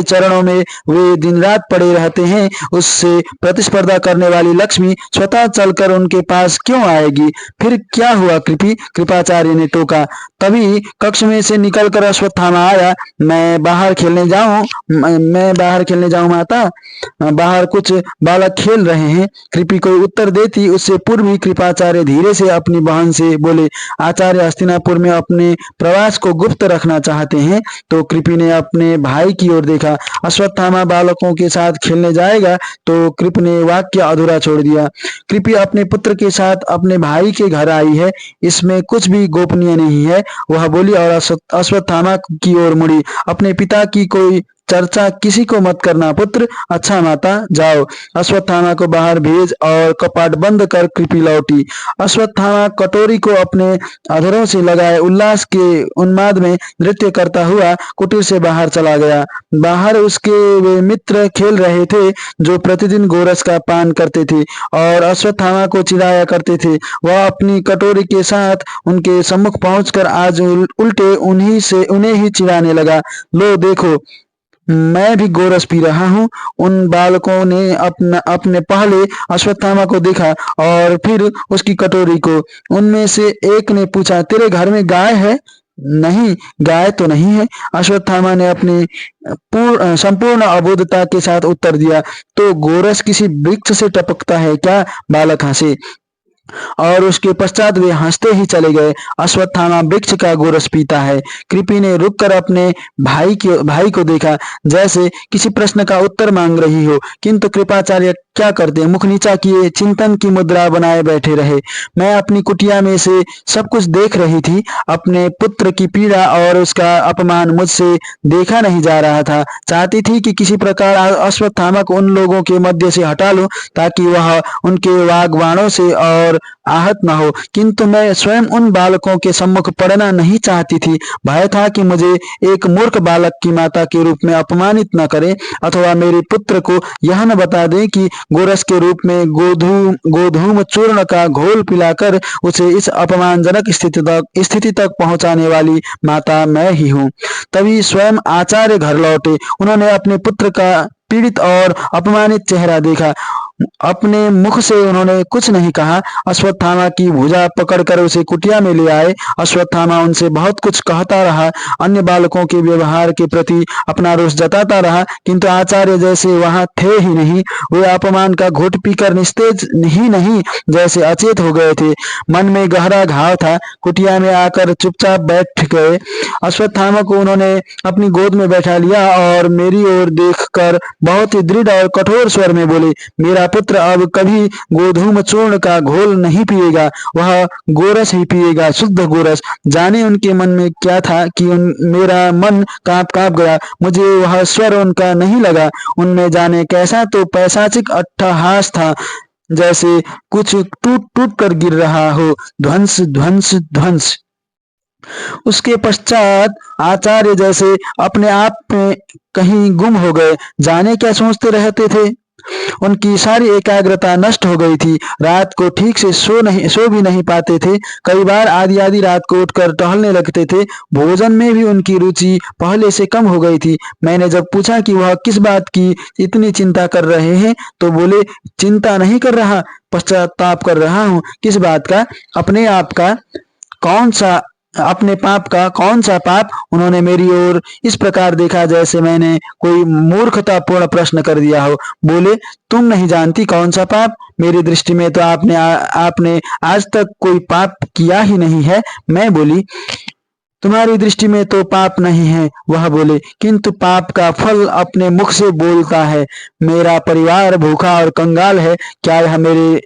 चरणों में वे दिन रात पड़े रहते हैं, उससे प्रतिस्पर्धा करने वाली लक्ष्मी स्वतः चलकर उनके पास क्यों आएगी? फिर क्या हुआ कृपाचार्य ने टोका। तभी कक्ष में से निकलकर अश्वत्थामा आया। मैं बाहर खेलने जाऊं माता? बाहर कुछ बालक खेल रहे हैं। कृपी कोई उत्तर देती उससे पूर्व ही कृपाचार्य धीरे से अपनी बहन से बोले, आचार्य हस्तिनापुर में अपने प्रवास को गुप्त रखना चाहते हैं। तो कृपी ने अपने भाई की ओर देखा। अश्वत्थामा बालकों के साथ खेलने जाएगा तो कृप ने वाक्य अधूरा छोड़ दिया। कृपी अपने पुत्र के साथ अपने भाई के घर आई है, इसमें कुछ भी गोपनीय नहीं है, वह बोली और अश्वत्थामा की ओर मुड़ी। अपने पिता की कोई चर्चा किसी को मत करना पुत्र। अच्छा माता, जाओ। अश्वत्थामा को बाहर भेज और कपाट बंद कर कृपी लौटी। अश्वत्थामा कटोरी को अपने अधरों से लगाए उल्लास के उन्माद में नृत्य करता हुआ कुटीर से बाहर चला गया। बाहर उसके वे मित्र खेल रहे थे जो प्रतिदिन गोरस का पान करते थे और अश्वत्थामा को चिढ़ाया करते थे। वह अपनी कटोरी के साथ उनके सम्मुख पहुंचकर आज उल्टे उन्हें ही चिढ़ाने लगा। लो देखो, मैं भी गोरस पी रहा हूँ। उन बालकों ने अपने पहले अश्वत्थामा को देखा और फिर उसकी कटोरी को। उनमें से एक ने पूछा, तेरे घर में गाय है? नहीं, गाय तो नहीं है, अश्वत्थामा ने अपनी संपूर्ण अबोधता के साथ उत्तर दिया। तो गोरस किसी वृक्ष से टपकता है क्या? बालक हंसे और उसके पश्चात वे हंसते ही चले गए। अश्वत्थामा वृक्ष का गोरस पीता है। कृपी ने रुककर अपने भाई को देखा, जैसे किसी प्रश्न का उत्तर मांग रही हो, किंतु कृपाचार्य क्या करते? मुख नीचा किए चिंतन की मुद्रा बनाए बैठे रहे। मैं अपनी कुटिया में से सब कुछ देख रही थी। अपने पुत्र की पीड़ा और उसका अपमान मुझसे देखा नहीं जा रहा था। चाहती थी कि किसी प्रकार अश्वत्थामा को उन लोगों के मध्य से हटा लूं ताकि वह उनके वाग्बाणों से और आहत न हो, किंतु मैं स्वयं उन बालकों के सम्मुख पड़ना नहीं चाहती थी। भय था कि मुझे एक मूर्ख बालक की माता के रूप में अपमानित न करे अथवा मेरे पुत्र को यह न बता दे कि गोरस के रूप में गोधूम चूर्ण का घोल पिलाकर उसे इस अपमानजनक स्थिति तक पहुंचाने वाली माता मैं ही हूँ। तभी स्वयं आचार्य घर लौटे। उन्होंने अपने पुत्र का पीड़ित और अपमानित चेहरा देखा। अपने मुख से उन्होंने कुछ नहीं कहा। अश्वत्थामा की भुजा पकड़कर उसे कुटिया में ले आए। अश्वत्थामा उनसे बहुत कुछ कहता रहा, अन्य बालकों के व्यवहार के प्रति अपना रोष जताता रहा, किंतु आचार्य जैसे वहां थे ही नहीं। वे अपमान का घूंट पीकर निस्तेज ही नहीं, जैसे अचेत हो गए थे। मन में गहरा घाव था। कुटिया में आकर चुपचाप बैठ गए। अश्वत्थामा को उन्होंने अपनी गोद में बैठा लिया और मेरी ओर देखकर बहुत ही दृढ़ और कठोर स्वर में बोले, मेरा पुत्र अब कभी गोधूम चूर्ण का घोल नहीं पिएगा, वह गोरस ही पिएगा, शुद्ध गोरस। जाने उनके मन में क्या था कि मेरा मन कांप कांप गया। मुझे वह स्वर उनका नहीं लगा। उनमें जाने कैसा तो पैशाचिक अट्टहास था, जैसे कुछ टूट टूट कर गिर रहा हो, ध्वंस ध्वंस ध्वंस। उसके पश्चात आचार्य जैसे अपने आप में कहीं गुम हो गए, जाने क्या सोचते रहते थे। उनकी सारी एकाग्रता नष्ट हो गई थी। रात को ठीक से सो भी नहीं पाते थे। कई बार आधी आधी रात को उठकर टहलने लगते थे। भोजन में भी उनकी रुचि पहले से कम हो गई थी। मैंने जब पूछा कि वह किस बात की इतनी चिंता कर रहे हैं तो बोले, चिंता नहीं कर रहा, पश्चाताप कर रहा हूँ। किस बात का? अपने आप का। कौन सा? अपने पाप का। कौन सा पाप? उन्होंने मेरी ओर इस प्रकार देखा जैसे मैंने कोई मूर्खतापूर्ण प्रश्न कर दिया हो। बोले, तुम नहीं जानती कौन सा पाप? मेरी दृष्टि में तो आपने आज तक कोई पाप किया ही नहीं है। मैं बोली, तुम्हारी दृष्टि में तो पाप नहीं है। वह बोले, किंतु पाप का फल अपने मुख से बोलता है। मेरा परिवार भूखा और कंगाल है, क्या यह मेरे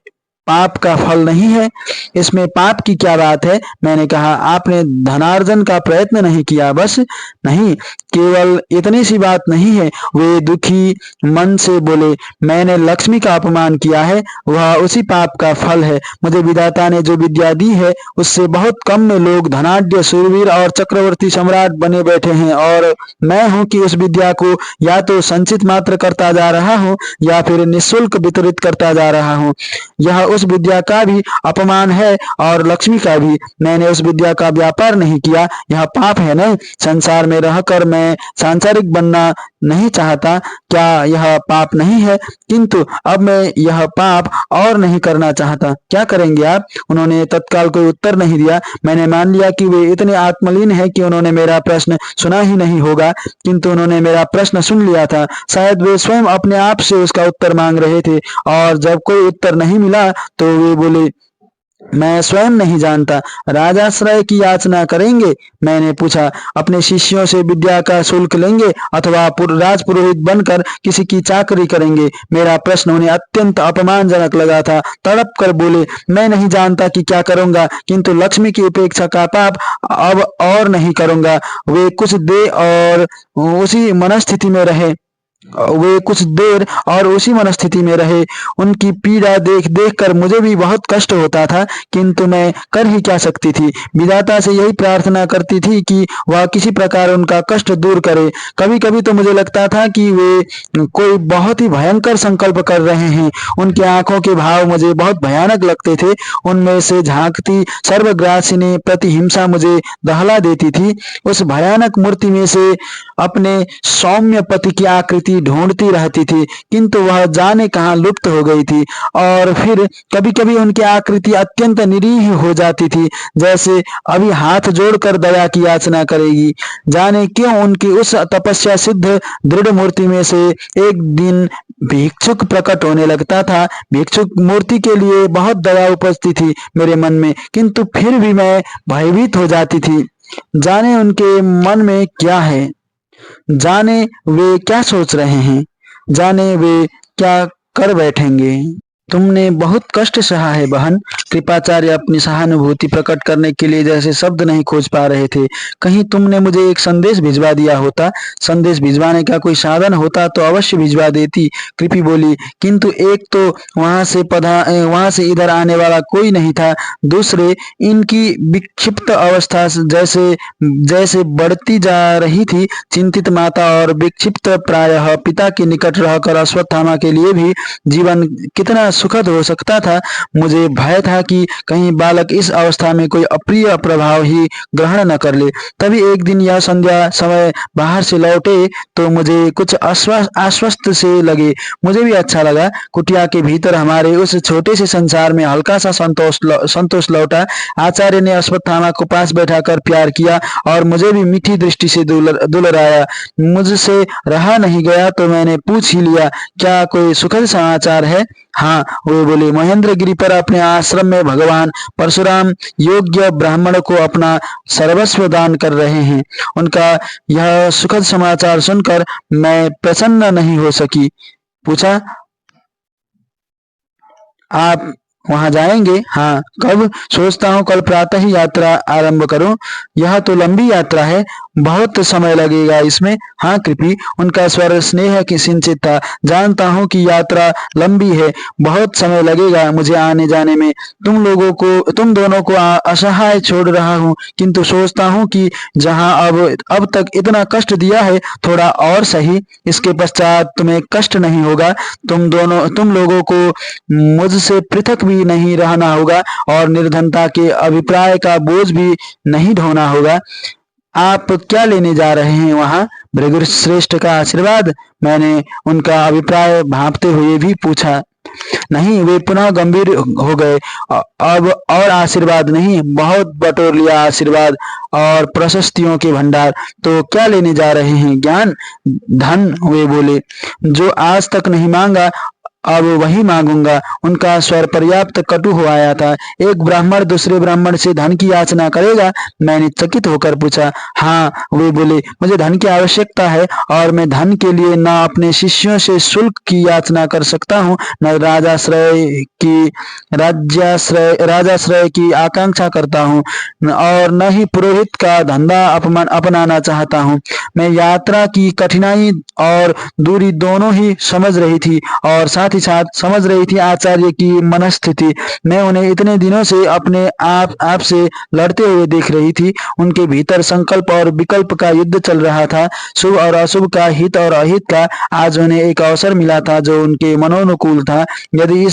पाप का फल नहीं है? इसमें पाप की क्या बात है? मैंने कहा, आपने धनार्जन का प्रयत्न नहीं किया, बस? नहीं, केवल इतनी सी बात नहीं है। वे दुखी मन से बोले, मैंने लक्ष्मी का अपमान किया है, वह उसी पाप का फल है। मुझे विधाता ने जो विद्या दी है उससे बहुत कम में लोग धनाढ्य, शूरवीर और चक्रवर्ती सम्राट बने बैठे हैं, और मैं हूं कि उस विद्या को या तो संचित मात्र करता जा रहा हूं या फिर निःशुल्क वितरित करता जा रहा हूं। यह उस विद्या का भी अपमान है और लक्ष्मी का भी। मैंने उस विद्या का व्यापार नहीं किया, यह पाप है नहीं। संसार में रहकर मैं सांसारिक बनना नहीं चाहता, क्या यह पाप नहीं है? किंतु अब मैं यह पाप और नहीं करना चाहता। क्या करेंगे आप? उन्होंने तत्काल कोई उत्तर नहीं दिया। मैंने मान लिया कि वे इतने आत्मलीन है कि उन्होंने मेरा प्रश्न सुना ही नहीं होगा, किंतु उन्होंने मेरा प्रश्न सुन लिया था। शायद वे स्वयं अपने आप से उसका उत्तर मांग रहे थे, और जब कोई उत्तर नहीं मिला तो वे बोले, मैं स्वयं नहीं जानता। राजाश्रय की याचना करेंगे? मैंने पूछा। अपने शिष्यों से विद्या का शुल्क लेंगे अथवा राजपुरोहित बनकर किसी की चाकरी करेंगे? मेरा प्रश्न उन्हें अत्यंत अपमानजनक लगा था। तड़प कर बोले, मैं नहीं जानता कि क्या करूंगा, किंतु लक्ष्मी की उपेक्षा का पाप अब और नहीं करूंगा। वे कुछ देर और उसी मनस्थिति में रहे वे कुछ देर और उसी मनस्थिति में रहे। उनकी पीड़ा देख देख कर मुझे भी बहुत कष्ट होता था, किंतु मैं कर ही क्या सकती थी। विधाता से यही प्रार्थना करती थी कि वह किसी प्रकार उनका कष्ट दूर करे। कभी कभी तो मुझे लगता था कि वे कोई बहुत ही भयंकर संकल्प कर रहे हैं। उनकी आंखों के भाव मुझे बहुत भयानक लगते थे। उनमें से झांकती सर्वग्रासिनी प्रतिहिंसा मुझे दहला देती थी। उस भयानक मूर्ति में से अपने सौम्य पति की आकृति ढूंढती रहती थी, किंतु वह जाने कहाँ लुप्त हो गई थी। और फिर कभी कभी उनकी आकृति अत्यंत निरीह हो जाती थी, जैसे अभी हाथ जोड़कर दया की याचना करेगी। जाने क्यों उनकी उस तपस्या सिद्ध दृढ़ मूर्ति में से एक दिन भिक्षुक प्रकट होने लगता था। भिक्षुक मूर्ति के लिए बहुत दया उपजती थी मेरे मन में, किंतु फिर भी मैं भयभीत हो जाती थी। जाने उनके मन में क्या है, जाने वे क्या सोच रहे हैं, जाने वे क्या कर बैठेंगे। तुमने बहुत कष्ट सहा है बहन। कृपाचार्य अपनी सहानुभूति प्रकट करने के लिए जैसे शब्द नहीं खोज पा रहे थे। कहीं तुमने मुझे एक संदेश भिजवा दिया होता। संदेश भिजवाने का कोई साधन होता तो अवश्य भिजवा देती, कृपी बोली। किंतु एक तो वहां से इधर आने वाला कोई नहीं था। दूसरे, इनकी विक्षिप्त अवस्था जैसे जैसे बढ़ती जा रही थी। चिंतित माता और विक्षिप्त प्रायः पिता के निकट रहकर अश्वत्थामा के लिए भी जीवन कितना सुखद हो सकता था। मुझे भय था कि कहीं बालक इस अवस्था में कोई अप्रिय प्रभाव ही ग्रहण न कर ले। तभी एक दिन यह संध्या समय बाहर से लौटे तो मुझे कुछ आश्वस्त से लगे। मुझे भी अच्छा लगा। कुटिया के भीतर हमारे उस छोटे से संसार में हल्का सा संतोष लौटा। आचार्य ने अश्वत्थामा को पास बैठाकर प्यार किया और मुझे भी मीठी दृष्टि से दुलराया। मुझसे रहा नहीं गया तो मैंने पूछ ही लिया, क्या कोई सुखद समाचार है? हाँ, वे बोले। महेंद्रगिरी पर अपने आश्रम में भगवान परशुराम योग्य ब्राह्मण को अपना सर्वस्व दान कर रहे हैं। उनका यह सुखद समाचार सुनकर मैं प्रसन्न नहीं हो सकी। पूछा, आप वहां जाएंगे? हाँ। कब? सोचता हूँ कल प्रातः ही यात्रा आरंभ करूं। यह तो लंबी यात्रा है, बहुत समय लगेगा इसमें। हाँ कृपी। उनका स्वर स्नेह की सिंचित था। जानता हूँ कि यात्रा लंबी है, बहुत समय लगेगा मुझे आने जाने में। तुम दोनों को असहाय छोड़ रहा हूँ, किंतु सोचता हूँ कि जहाँ अब तक इतना कष्ट दिया है, थोड़ा और सही, इसके पश्चात तुम्हें कष्ट नहीं होगा। तुम लोगों को मुझसे पृथक भी नहीं रहना होगा और निर्धनता के अभिप्राय का बोझ भी नहीं ढोना होगा। आप क्या लेने जा रहे हैं वहां? भृगुश्रेष्ठ का आशीर्वाद? मैंने उनका अभिप्राय भांपते हुए भी पूछा। नहीं, वे पुनः गंभीर हो गए। अब और आशीर्वाद नहीं, बहुत बटोर लिया आशीर्वाद और प्रशस्तियों के भंडार। तो क्या लेने जा रहे हैं? ज्ञान, धन, वे बोले। जो आज तक नहीं मांगा अब वही मांगूंगा। उनका स्वर पर्याप्त कटु हो आया था। एक ब्राह्मण दूसरे ब्राह्मण से धन की याचना करेगा? मैंने चकित होकर पूछा। हाँ, वे बोले। मुझे धन की आवश्यकता है और मैं धन के लिए न अपने शिष्यों से शुल्क की याचना कर सकता हूँ, न राजाश्रय की आकांक्षा करता हूँ, और न ही पुरोहित का धंधा अपनाना चाहता हूँ। मैं यात्रा की कठिनाई और दूरी दोनों ही समझ रही थी और साथ साथ ही साथ समझ रही थी आचार्य की मनस्थिति। मैं उन्हें इतने दिनों से अपने आप से लड़ते हुए देख रही थी। उनके भीतर संकल्प और विकल्प का युद्ध चल रहा था, शुभ और अशुभ का, हित और अहित का। आज उन्हें एक अवसर मिला था जो उनके मनोनुकूल था। यदि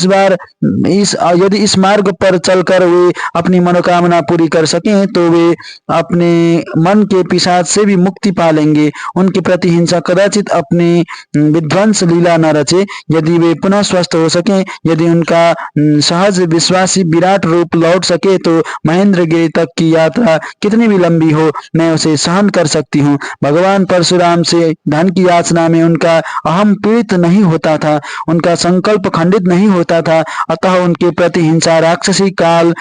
इस मार्ग पर चलकर वे अपनी मनोकामना पूरी कर सकें तो वे अपने मन के पिशाच से भी मुक्ति पा लेंगे। उनके प्रति हिंसा कदाचित अपनी विध्वंस लीला न रचे। यदि वे पुनः स्वस्थ हो सकें, यदि उनका सहज विश्वासी विराट रूप लौट सके तो महेंद्रगिरी तक की यात्रा कितनी भी लंबी हो, मैं उसे सहन कर सकती हूँ। भगवान परशुराम से धन की याचना में उनका अहम पीड़ित नहीं होता था, उनका संकल्प खंडित नहीं होता था। अतः उनके प्रति हिंसा राक्षसी काल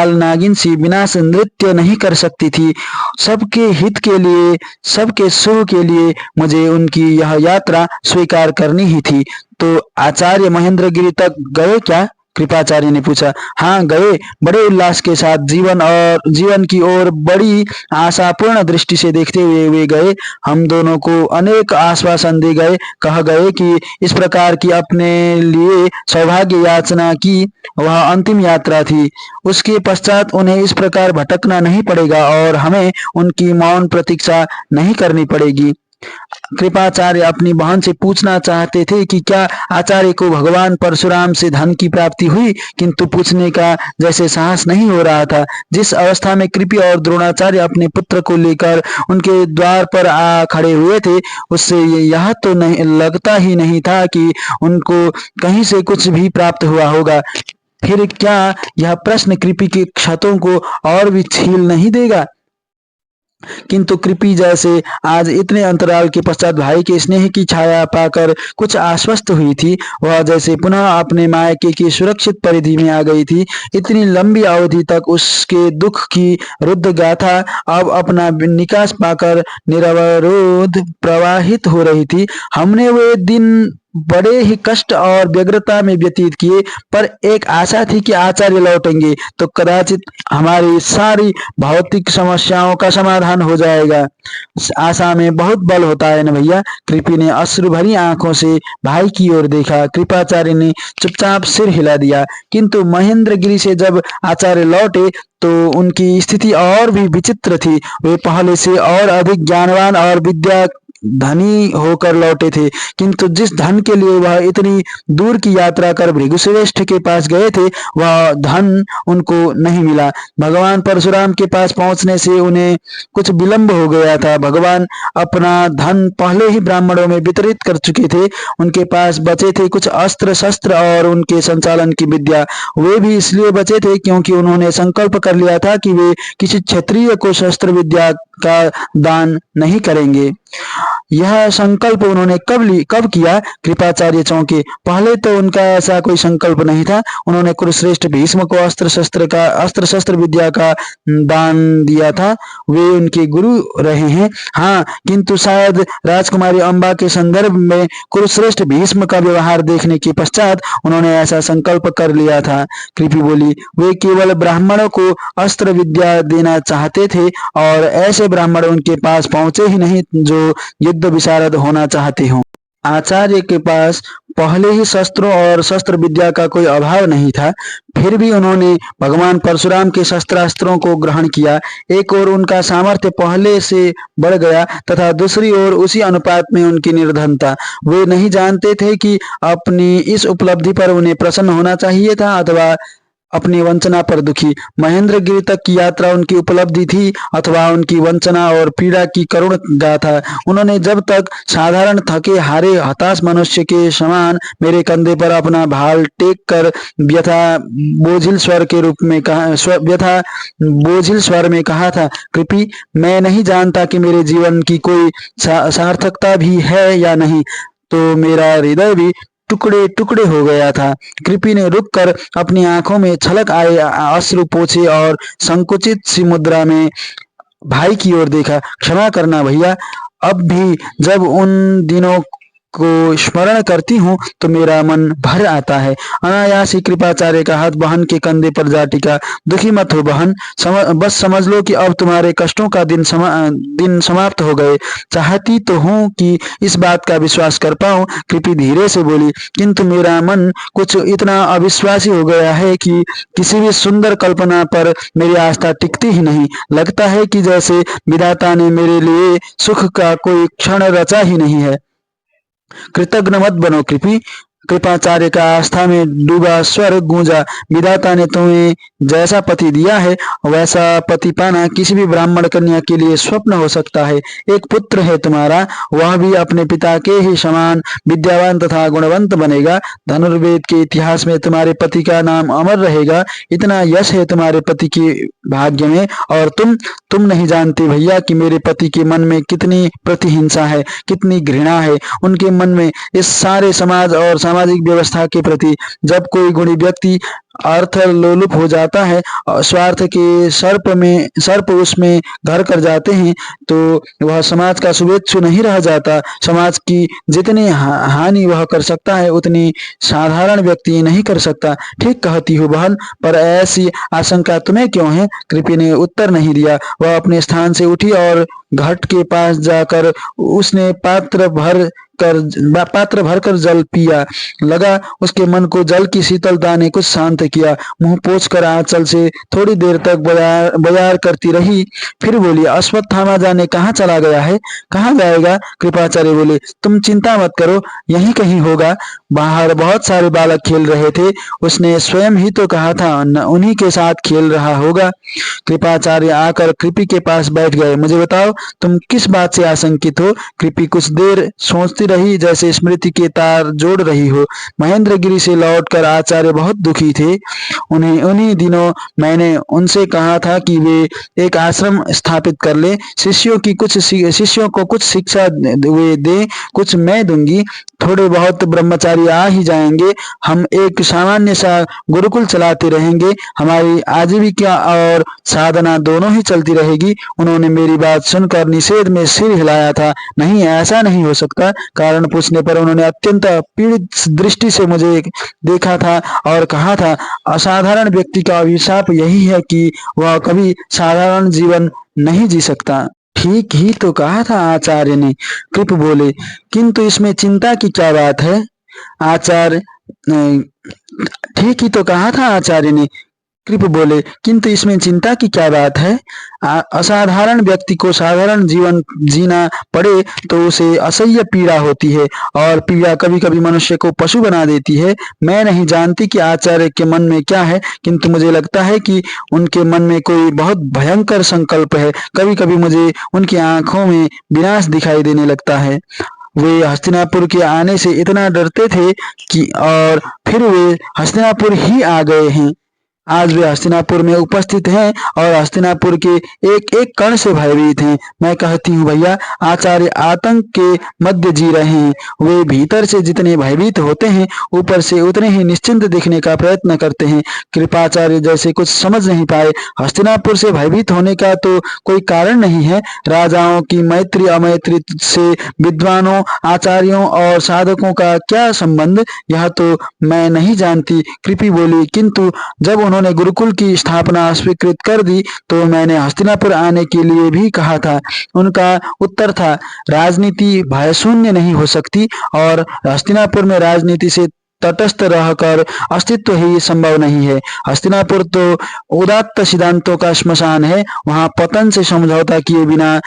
नागिन सी विनाश नृत्य नहीं कर सकती थी। सबके हित के लिए, सबके शुभ के लिए मुझे उनकी यह यात्रा स्वीकार करनी ही थी। तो आचार्य महेंद्रगिरी तक गए क्या? कृपाचार्य ने पूछा। हाँ गए, बड़े उल्लास के साथ, जीवन की ओर बड़ी आशापूर्ण दृष्टि से देखते हुए वे गए। हम दोनों को अनेक आश्वासन दे गए, कह गए कि इस प्रकार की अपने लिए सौभाग्य याचना की वह अंतिम यात्रा थी। उसके पश्चात उन्हें इस प्रकार भटकना नहीं पड़ेगा और हमें उनकी मौन प्रतीक्षा नहीं करनी पड़ेगी। कृपाचार्य अपनी बहन से पूछना चाहते थे कि क्या आचार्य को भगवान परशुराम से धन की प्राप्ति हुई, किंतु पूछने का जैसे साहस नहीं हो रहा था। जिस अवस्था में कृपि और द्रोणाचार्य अपने पुत्र को लेकर उनके द्वार पर आ खड़े हुए थे, उससे यह तो नहीं लगता ही नहीं था कि उनको कहीं से कुछ भी प्राप्त हुआ होगा। फिर क्या यह प्रश्न कृपि के क्षतों को और भी छील नहीं देगा? किंतु कृपि जैसे आज इतने अंतराल के पश्चात भाई के स्नेह की छाया पाकर कुछ आश्वस्त हुई थी, वह जैसे पुनः अपने मायके की सुरक्षित परिधि में आ गई थी। इतनी लंबी अवधि तक उसके दुख की रुद्ध गाथा अब अपना निकास पाकर निरवरोध प्रवाहित हो रही थी। हमने वे दिन बड़े ही कष्ट और व्यग्रता में व्यतीत किए, पर एक आशा थी कि आचार्य लौटेंगे तो कदाचित हमारी सारी भौतिक समस्याओं का समाधान हो जाएगा। आशा में बहुत बल होता है न भैया। कृपि ने अश्रु भरी आंखों से भाई की ओर देखा। कृपाचार्य ने चुपचाप सिर हिला दिया। किंतु महेंद्रगिरी से जब आचार्य लौटे तो उनकी स्थिति और भी विचित्र थी। वे पहले से और अधिक ज्ञानवान और विद्या धनी होकर लौटे थे, किंतु जिस धन के लिए वह इतनी दूर की यात्रा कर भृगुश्रेष्ठ के पास गए थे, वह धन उनको नहीं मिला। भगवान परशुराम के पास पहुंचने से उन्हें कुछ विलंब हो गया था। भगवान अपना धन पहले ही ब्राह्मणों में वितरित कर चुके थे। उनके पास बचे थे कुछ अस्त्र शस्त्र और उनके संचालन की विद्या। वे भी इसलिए बचे थे क्योंकि उन्होंने संकल्प कर लिया था कि वे किसी क्षत्रिय को शस्त्र विद्या का दान नहीं करेंगे। यह संकल्प उन्होंने कब किया? कृपाचार्य चौंके। पहले तो उनका ऐसा कोई संकल्प नहीं था। उन्होंने कुरुश्रेष्ठ भीष्म को अस्त्र शस्त्र विद्या का दान दिया था। वे उनके गुरु रहे हैं। हाँ, किंतु शायद राजकुमारी अम्बा के संदर्भ में कुरुश्रेष्ठ भीष्म का व्यवहार देखने के पश्चात उन्होंने ऐसा संकल्प कर लिया था। कृपि बोली। वे केवल ब्राह्मणों को अस्त्र विद्या देना चाहते थे और ऐसे ब्राह्मण उनके पास पहुंचे ही नहीं जो युद्ध विशारद होना चाहते हों। आचार्य के पास पहले ही शस्त्रों और शस्त्र विद्या का कोई अभाव नहीं था, फिर भी उन्होंने भगवान परशुराम के शस्त्रास्त्रों को ग्रहण किया। एक ओर उनका सामर्थ्य पहले से बढ़ गया तथा दूसरी ओर उसी अनुपात में उनकी निर्धनता। वे नहीं जानते थे कि अपनी इस उपलब्धि पर उन्हें प्रसन्न होना चाहिए था अथवा अपनी वंचना पर दुखी। महेंद्रगिरी तक की यात्रा उनकी उपलब्धि थी अथवा उनकी वंचना और पीड़ा की करुण गाथा। उन्होंने जब तक साधारण थके हारे हताश मनुष्य के समान मेरे कंधे पर अपना भार टेक कर व्यथा बोझिल स्वर में कहा था, कृपि, मैं नहीं जानता कि मेरे जीवन की कोई सार्थकता भी है या नहीं। तो मेरा हृदय भी टुकड़े टुकड़े हो गया था। कृपि ने रुककर अपनी आंखों में छलक आए अश्रु पोंछे और संकुचित सी मुद्रा में भाई की ओर देखा। क्षमा करना भैया, अब भी जब उन दिनों को स्मरण करती हूँ तो मेरा मन भर आता है। अनायास ही कृपाचार्य का हाथ बहन के कंधे पर जा टिका। दुखी मत हो बहन, बस समझ लो कि अब तुम्हारे कष्टों का दिन समाप्त हो गए। चाहती तो हूँ कि इस बात का विश्वास कर पाऊँ, कृपी धीरे से बोली, किंतु मेरा मन कुछ इतना अविश्वासी हो गया है कि किसी भी सुंदर कल्पना पर मेरी आस्था टिकती ही नहीं। लगता है कि जैसे विधाता ने मेरे लिए सुख का कोई क्षण रचा ही नहीं है। कृतघ्न मत बनो कृपी। कृपाचार्य का आस्था में डूबा स्वर गूंजा। विधाता ने तुम्हें जैसा पति दिया है वैसा पति पाना किसी भी ब्राह्मण कन्या के लिए स्वप्न हो सकता है। एक पुत्र है तुम्हारा, वह भी अपने पिता के ही समान विद्यावान तथा गुणवंत बनेगा। धनुर्वेद के इतिहास में तुम्हारे पति का नाम अमर रहेगा। इतना यश है तुम्हारे पति के भाग्य में। और तुम नहीं जानते भैया कि मेरे पति के मन में कितनी प्रतिहिंसा है, कितनी घृणा है उनके मन में इस सारे समाज और सामाजिक व्यवस्था के प्रति। जब कोई गुणी व्यक्ति अर्थ लोलुप हो जाता है और स्वार्थ के सर्प उसमें घर कर जाते हैं तो वह समाज का शुभेच्छु नहीं रह जाता। समाज की जितनी हानि वह कर सकता है उतनी साधारण व्यक्ति नहीं कर सकता। ठीक कहती हो बहन, पर ऐसी आशंका तुम्हें क्यों है? कृपी ने उत्तर नहीं दिया। वह अपने स्थान से उठी और घट के पास जाकर उसने पात्र भरकर जल पिया। लगा उसके मन को जल की शीतलता ने कुछ शांत किया। मुंह पोंछकर आंचल से थोड़ी देर तक बयार करती रही, फिर बोली, अश्वत्थामा जाने कहाँ चला गया है? कहाँ जाएगा? कृपाचार्य बोले, तुम चिंता मत करो, यहीं कहीं होगा। बाहर बहुत सारे बालक खेल रहे थे, उसने स्वयं ही तो कहा था उन्हीं के साथ खेल रहा होगा। कृपाचार्य आकर कृपी के पास बैठ गए। मुझे बताओ, तुम किस बात से आशंकित हो? कृपी कुछ देर सोचती रही, जैसे स्मृति के तार जोड़ रही हो। महेंद्रगिरी से लौटकर आचार्य बहुत दुखी थे। उन्हीं दिनों मैंने उनसे कहा था कि वे एक आश्रम स्थापित कर ले। शिष्यों को कुछ शिक्षा वे दे, कुछ मैं दूंगी। थोड़े बहुत ब्रह्मचारी आ ही जाएंगे। हम एक सामान्य सा गुरुकुल चलाते रहेंगे। हमारी आजीविका और साधना दोनों ही चलती रहेगी। उन्होंने मेरी बात सुनकर निषेध में सिर हिलाया था। नहीं, ऐसा नहीं हो सकता। कारण पूछने पर उन्होंने अत्यंत पीड़ित दृष्टि से मुझे देखा था और कहा था, असाधारण व्यक्ति का अभिशाप यही है कि वह कभी साधारण जीवन नहीं जी सकता। ठीक ही तो कहा था आचार्य ने, कृप बोले, किंतु इसमें चिंता की क्या बात है? आचार्य ठीक ही तो कहा था आचार्य ने, कृप बोले, किंतु इसमें चिंता की क्या बात है? असाधारण व्यक्ति को साधारण जीवन जीना पड़े तो उसे असह्य पीड़ा होती है और पीड़ा कभी कभी मनुष्य को पशु बना देती है। मैं नहीं जानती कि आचार्य के मन में क्या है, किंतु मुझे लगता है कि उनके मन में कोई बहुत भयंकर संकल्प है। कभी कभी मुझे उनकी आंखों में विनाश दिखाई देने लगता है। वे हस्तिनापुर के आने से इतना डरते थे कि और फिर वे हस्तिनापुर ही आ गए हैं। आज वे हस्तिनापुर में उपस्थित हैं और हस्तिनापुर के एक एक कण से भयभीत हैं। मैं कहती हूँ भैया, आचार्य आतंक के मध्य जी रहे हैं। वे भीतर से जितने भयभीत होते हैं ऊपर से उतने ही निश्चिंत दिखने का प्रयत्न करते हैं। कृपाचार्य जैसे कुछ समझ नहीं पाए। हस्तिनापुर से भयभीत होने का तो कोई कारण नहीं है। राजाओं की मैत्री अमैत्री से विद्वानों, आचार्यों और साधकों का क्या संबंध, यह तो मैं नहीं जानती। कृपी बोली, किंतु जब उन्होंने गुरुकुल की स्थापना स्वीकृत कर दी तो मैंने हस्तिनापुर आने के लिए भी कहा था। उनका उत्तर था, राजनीति भयशून्य नहीं हो सकती और हस्तिनापुर में राजनीति से तटस्थ रहकर अस्तित्व ही संभव नहीं है। हस्तिनापुर तो उदात्त सिद्धांतों का श्मशान है। वहां पतन से समझौता किए बिना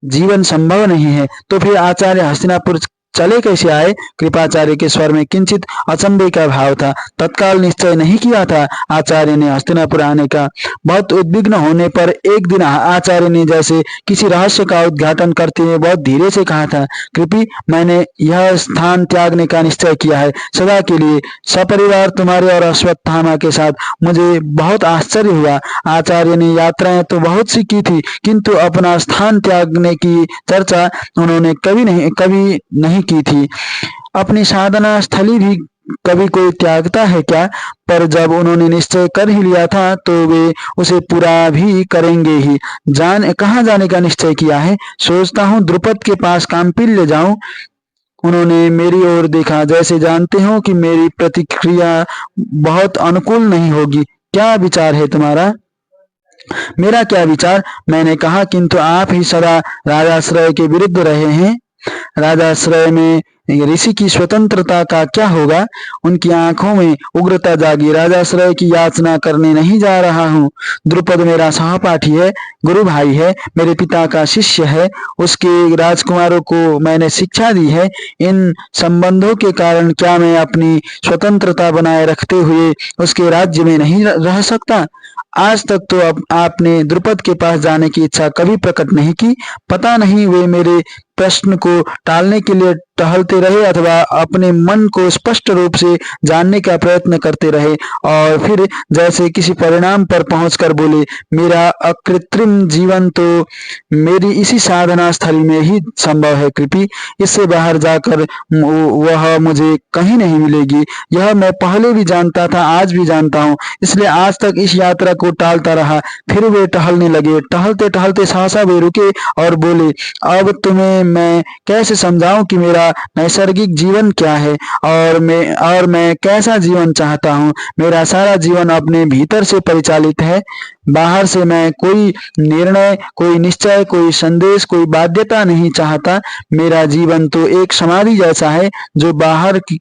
जीवन संभव नहीं है। तो फिर आचार्य हस्तिनापुर चले कैसे आए? कृपाचार्य के स्वर में किंचित अचंभे का भाव था। तत्काल निश्चय नहीं किया था आचार्य ने हस्तिनापुर आने का। बहुत उद्विग्न होने पर एक दिन आचार्य ने जैसे किसी रहस्य का उद्घाटन करते हुए बहुत धीरे से कहा था, कृपी, मैंने यह स्थान त्यागने का निश्चय किया है, सदा के लिए, सपरिवार तुम्हारे और अश्वत्थामा के साथ। मुझे बहुत आश्चर्य हुआ। आचार्य ने यात्राएं तो बहुत सी की थी, किंतु अपना स्थान त्यागने की चर्चा उन्होंने कभी नहीं की थी। अपनी साधना स्थली भी कभी कोई त्यागता है क्या? पर जब उन्होंने निश्चय कर ही लिया था तो वे उसे पूरा भी करेंगे ही। कहाँ जाने का निश्चय किया है? सोचता हूँ द्रुपद के पास काम्पिल्य जाऊं। उन्होंने मेरी ओर देखा, जैसे जानते हो कि मेरी प्रतिक्रिया बहुत अनुकूल नहीं होगी। क्या विचार है तुम्हारा? मेरा क्या विचार, मैंने कहा, किंतु आप ही सदा राजाश्रय के विरुद्ध रहे हैं। राजाश्रय में ऋषि की स्वतंत्रता का क्या होगा? उनकी आंखों में उग्रता जागी। राजाश्रय की याचना करने नहीं जा रहा हूँ। द्रुपद मेरा सहपाठी है, गुरु भाई है, मेरे पिता का शिष्य है, उसके राजकुमारों को मैंने शिक्षा दी है। इन संबंधों के कारण क्या मैं अपनी स्वतंत्रता बनाए रखते हुए उसके राज्य में नहीं रह सकता? आज तक तो अब आपने द्रुपद के पास जाने की इच्छा कभी प्रकट नहीं की। पता नहीं वे मेरे प्रश्न को टालने के लिए टहलते रहे अथवा अपने मन को स्पष्ट रूप से जानने का प्रयत्न करते रहे और फिर जैसे किसी परिणाम पर पहुंचकर बोले, मेरा अकृत्रिम जीवन तो मेरी इसी साधना स्थली में ही संभव है कृपी। इससे बाहर जाकर वह मुझे कहीं नहीं मिलेगी। यह मैं पहले भी जानता था, आज भी जानता हूँ। इसलिए आज तक इस यात्रा को टालता रहा। फिर वे टहलने लगे। टहलते टहलते सहसा वे रुके और बोले, अब तुम्हें मैं कैसे समझाऊं कि मेरा नैसर्गिक जीवन क्या है और मैं कैसा जीवन चाहता हूँ। मेरा सारा जीवन अपने भीतर से परिचालित है। बाहर से मैं कोई निर्णय, कोई निश्चय, कोई संदेश, कोई बाध्यता नहीं चाहता। मेरा जीवन तो एक समाधि जैसा है जो बाहर की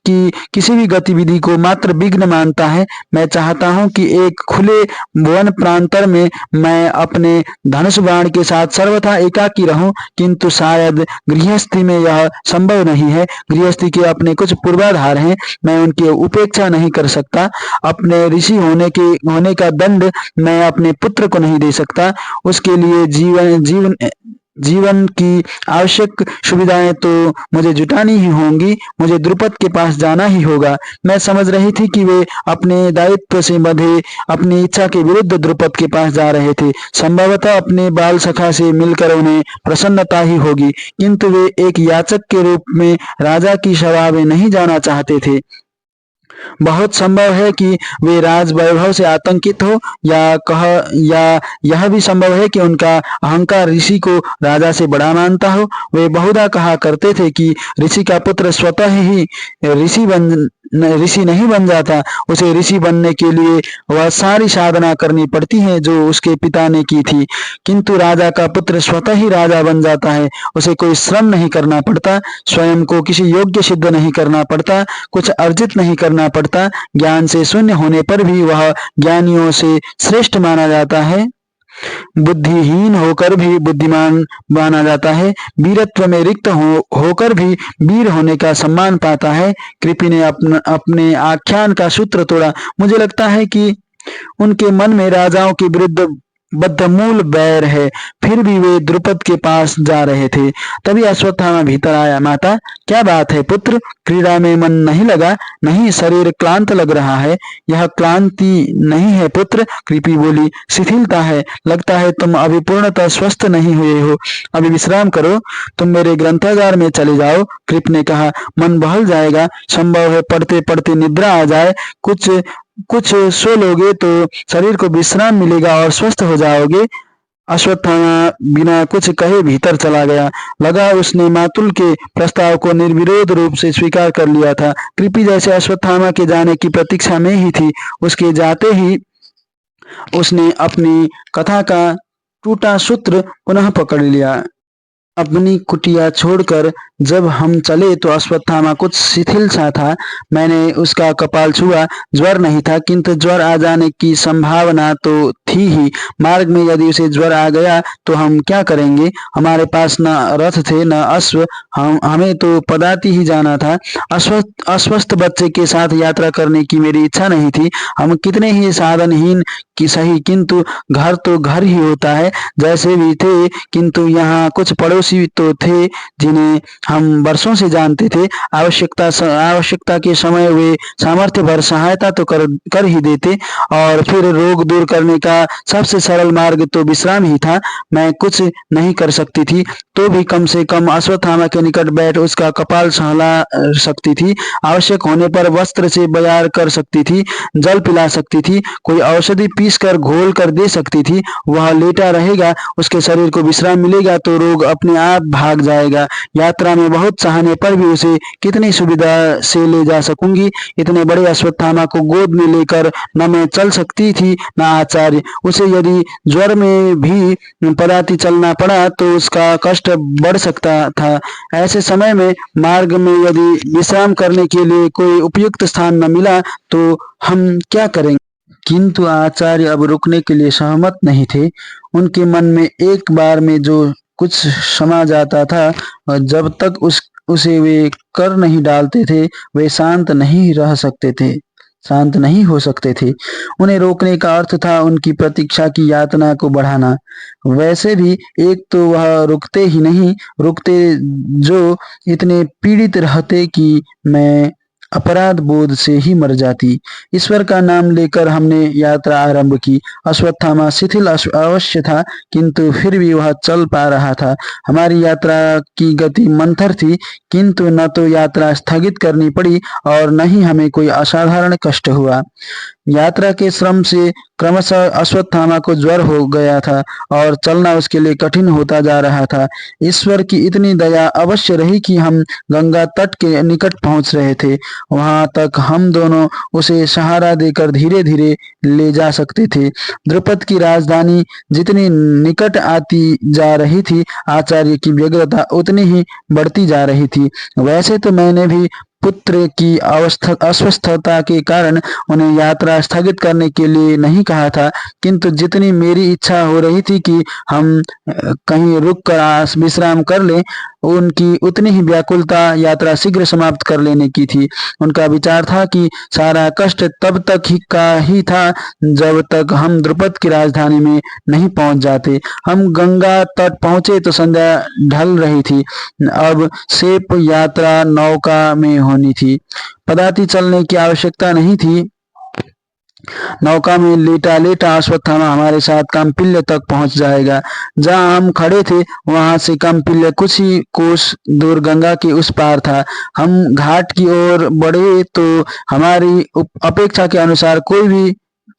किसी भी गतिविधि को मात्र विघ्न मानता है। मैं चाहता हूँ कि एक खुले वन प्रांतर में मैं अपने धनुष बाण के साथ सर्वथा एकाकी रहूं, किंतु शायद गृहस्थी में यह संभव नहीं है। गृहस्थी के अपने कुछ पूर्वाधार हैं, मैं उनकी उपेक्षा नहीं कर सकता। अपने ऋषि होने का दंड मैं अपने पुत्र को नहीं दे सकता। उसके लिए जीवन की आवश्यक सुविधाएं तो मुझे जुटानी ही होंगी। मुझे द्रुपद के पास जाना ही होगा। मैं समझ रही थी कि वे अपने दायित्व से बंधे अपनी इच्छा के विरुद्ध द्रुपद के पास जा रहे थे। संभवतः अपने बाल सखा से मिलकर उन्हें प्रसन्नता ही होगी, किंतु वे एक याचक के रूप में राजा की सभा में नहीं जाना चाहते थे। बहुत संभव है कि वे राज वैभव से आतंकित हो या यह भी संभव है कि उनका अहंकार ऋषि को राजा से बड़ा मानता हो। वे बहुधा कहा करते थे कि ऋषि का पुत्र स्वतः ही ऋषि नहीं बन जाता। उसे ऋषि बनने के लिए वह सारी साधना करनी पड़ती है जो उसके पिता ने की थी, किंतु राजा का पुत्र स्वतः ही राजा बन जाता है। उसे कोई श्रम नहीं करना पड़ता, स्वयं को किसी योग्य सिद्ध नहीं करना पड़ता, कुछ अर्जित नहीं करना पड़ता। ज्ञान से शून्य होने पर भी वह ज्ञानियों से श्रेष्ठ माना जाता है। बुद्धिहीन होकर भी बुद्धिमान माना जाता है। वीरत्व में रिक्त होकर भी वीर होने का सम्मान पाता है। कृपि ने अपने आख्यान का सूत्र तोड़ा। मुझे लगता है कि उनके मन में राजाओं के विरुद्ध बद्धमूल बैर है, फिर भी वे द्रुपद के पास जा रहे थे। तभी अश्वत्थामा भीतर आया। माता, क्या बात है पुत्र? क्रीड़ा में मन नहीं लगा? नहीं, शरीर क्लांत लग रहा है। यह क्लांति नहीं है पुत्र, कृपि बोली, शिथिलता है। लगता है तुम अभी पूर्णतः स्वस्थ नहीं हुए हो। अभी विश्राम करो। तुम मेरे ग्रंथागार में चले जाओ। कृप ने कहा, मन बहल जाएगा। संभव है पढ़ते पढ़ते निद्रा आ जाए। कुछ सो लोगे तो शरीर को विश्राम मिलेगा और स्वस्थ हो जाओगे। अश्वत्थामा बिना कुछ कहे भीतर चला गया। लगा उसने मातुल के प्रस्ताव को निर्विरोध रूप से स्वीकार कर लिया था। कृपि जैसे अश्वत्थामा के जाने की प्रतीक्षा में ही थी। उसके जाते ही उसने अपनी कथा का टूटा सूत्र पुनः पकड़ लिया। अपनी कुटिया छोड़कर जब हम चले तो अश्वत्थामा कुछ शिथिल सा था। मैंने उसका कपाल छुआ। ज्वर नहीं था, किंतु ज्वर आ जाने की संभावना तो थी ही। मार्ग में यदि उसे ज्वर आ गया तो हम क्या करेंगे? हमारे पास न रथ थे न अश्व। हमें तो पदाती ही जाना था। अस्वस्थ बच्चे के साथ यात्रा करने की मेरी इच्छा नहीं थी। हम कितने ही साधनहीन की सही, किंतु घर तो घर ही होता है। जैसे भी थे, किंतु यहाँ कुछ पड़ोसी तो थे जिन्हें हम वर्षों से जानते थे। आवश्यकता के समय वे सामर्थ्य भर सहायता तो कर ही देते और फिर रोग दूर करने का का सबसे सरल मार्ग तो विश्राम ही था। मैं कुछ नहीं कर सकती थी तो भी कम से कम अश्वत्थामा के निकट बैठ उसका कपाल सहला सकती थी। आवश्यक होने पर वस्त्र से बयार कर सकती थी, जल पिला सकती थी, कोई औषधि पीस कर घोल कर दे सकती थी। वह लेटा रहेगा, उसके शरीर को विश्राम मिलेगा तो रोग अपने आप भाग जाएगा। यात्रा में बहुत चाहने पर भी उसे कितनी सुविधा से ले जा सकूंगी। इतने बड़े अश्वत्थामा को गोद में लेकर न मैं चल सकती थी न आचार्य। उसे यदि ज्वर में भी पदाती चलना पड़ा तो उसका कष्ट बढ़ सकता था। ऐसे समय में मार्ग में यदि विश्राम करने के लिए कोई उपयुक्त स्थान न मिला तो हम क्या करेंगे? किंतु आचार्य अब रुकने के लिए सहमत नहीं थे। उनके मन में एक बार में जो कुछ समा जाता था और जब तक उसे वे कर नहीं डालते थे वे शांत नहीं हो सकते थे। उन्हें रोकने का अर्थ था उनकी प्रतीक्षा की यातना को बढ़ाना। वैसे भी एक तो वह रुकते जो इतने पीड़ित रहते कि मैं अपराध बोध से ही मर जाती। ईश्वर का नाम लेकर हमने यात्रा आरंभ की। अश्वत्थामा शिथिल अवश्य था किंतु फिर भी वह चल पा रहा था। हमारी यात्रा की गति मंथर थी किंतु न तो यात्रा स्थगित करनी पड़ी और न ही हमें कोई असाधारण कष्ट हुआ। यात्रा के श्रम से क्रमशः अश्वत्थामा को ज्वर हो गया था और चलना उसके लिए कठिन होता जा रहा था। ईश्वर की इतनी दया अवश्य रही कि हम गंगा तट के निकट पहुंच रहे थे। वहां तक हम दोनों उसे सहारा देकर धीरे धीरे ले जा सकते थे। द्रुपद की राजधानी जितनी निकट आती जा रही थी आचार्य की व्यग्रता उतनी ही बढ़ती जा रही थी। वैसे तो मैंने भी पुत्र की अस्वस्थता के कारण उन्हें यात्रा स्थगित करने के लिए नहीं कहा था किंतु जितनी मेरी इच्छा हो रही थी कि हम कहीं रुक कर विश्राम कर लें उनकी उतनी ही व्याकुलता यात्रा शीघ्र समाप्त कर लेने की थी। उनका विचार था कि सारा कष्ट तब तक ही था जब तक हम द्रुपद की राजधानी में नहीं पहुंच जाते। हम गंगा तट पहुंचे तो संध्या ढल रही थी। अब सेप यात्रा नौका में होनी थी। पदाती चलने की आवश्यकता नहीं थी। नौका में लेटा लेटा अश्वत्थामा हमारे साथ काम्पिल्य तक पहुंच जाएगा। जहां हम खड़े थे वहां से काम्पिल्य कुछ ही कोस दूर गंगा के उस पार था। हम घाट की ओर बढ़े तो हमारी अपेक्षा के अनुसार कोई भी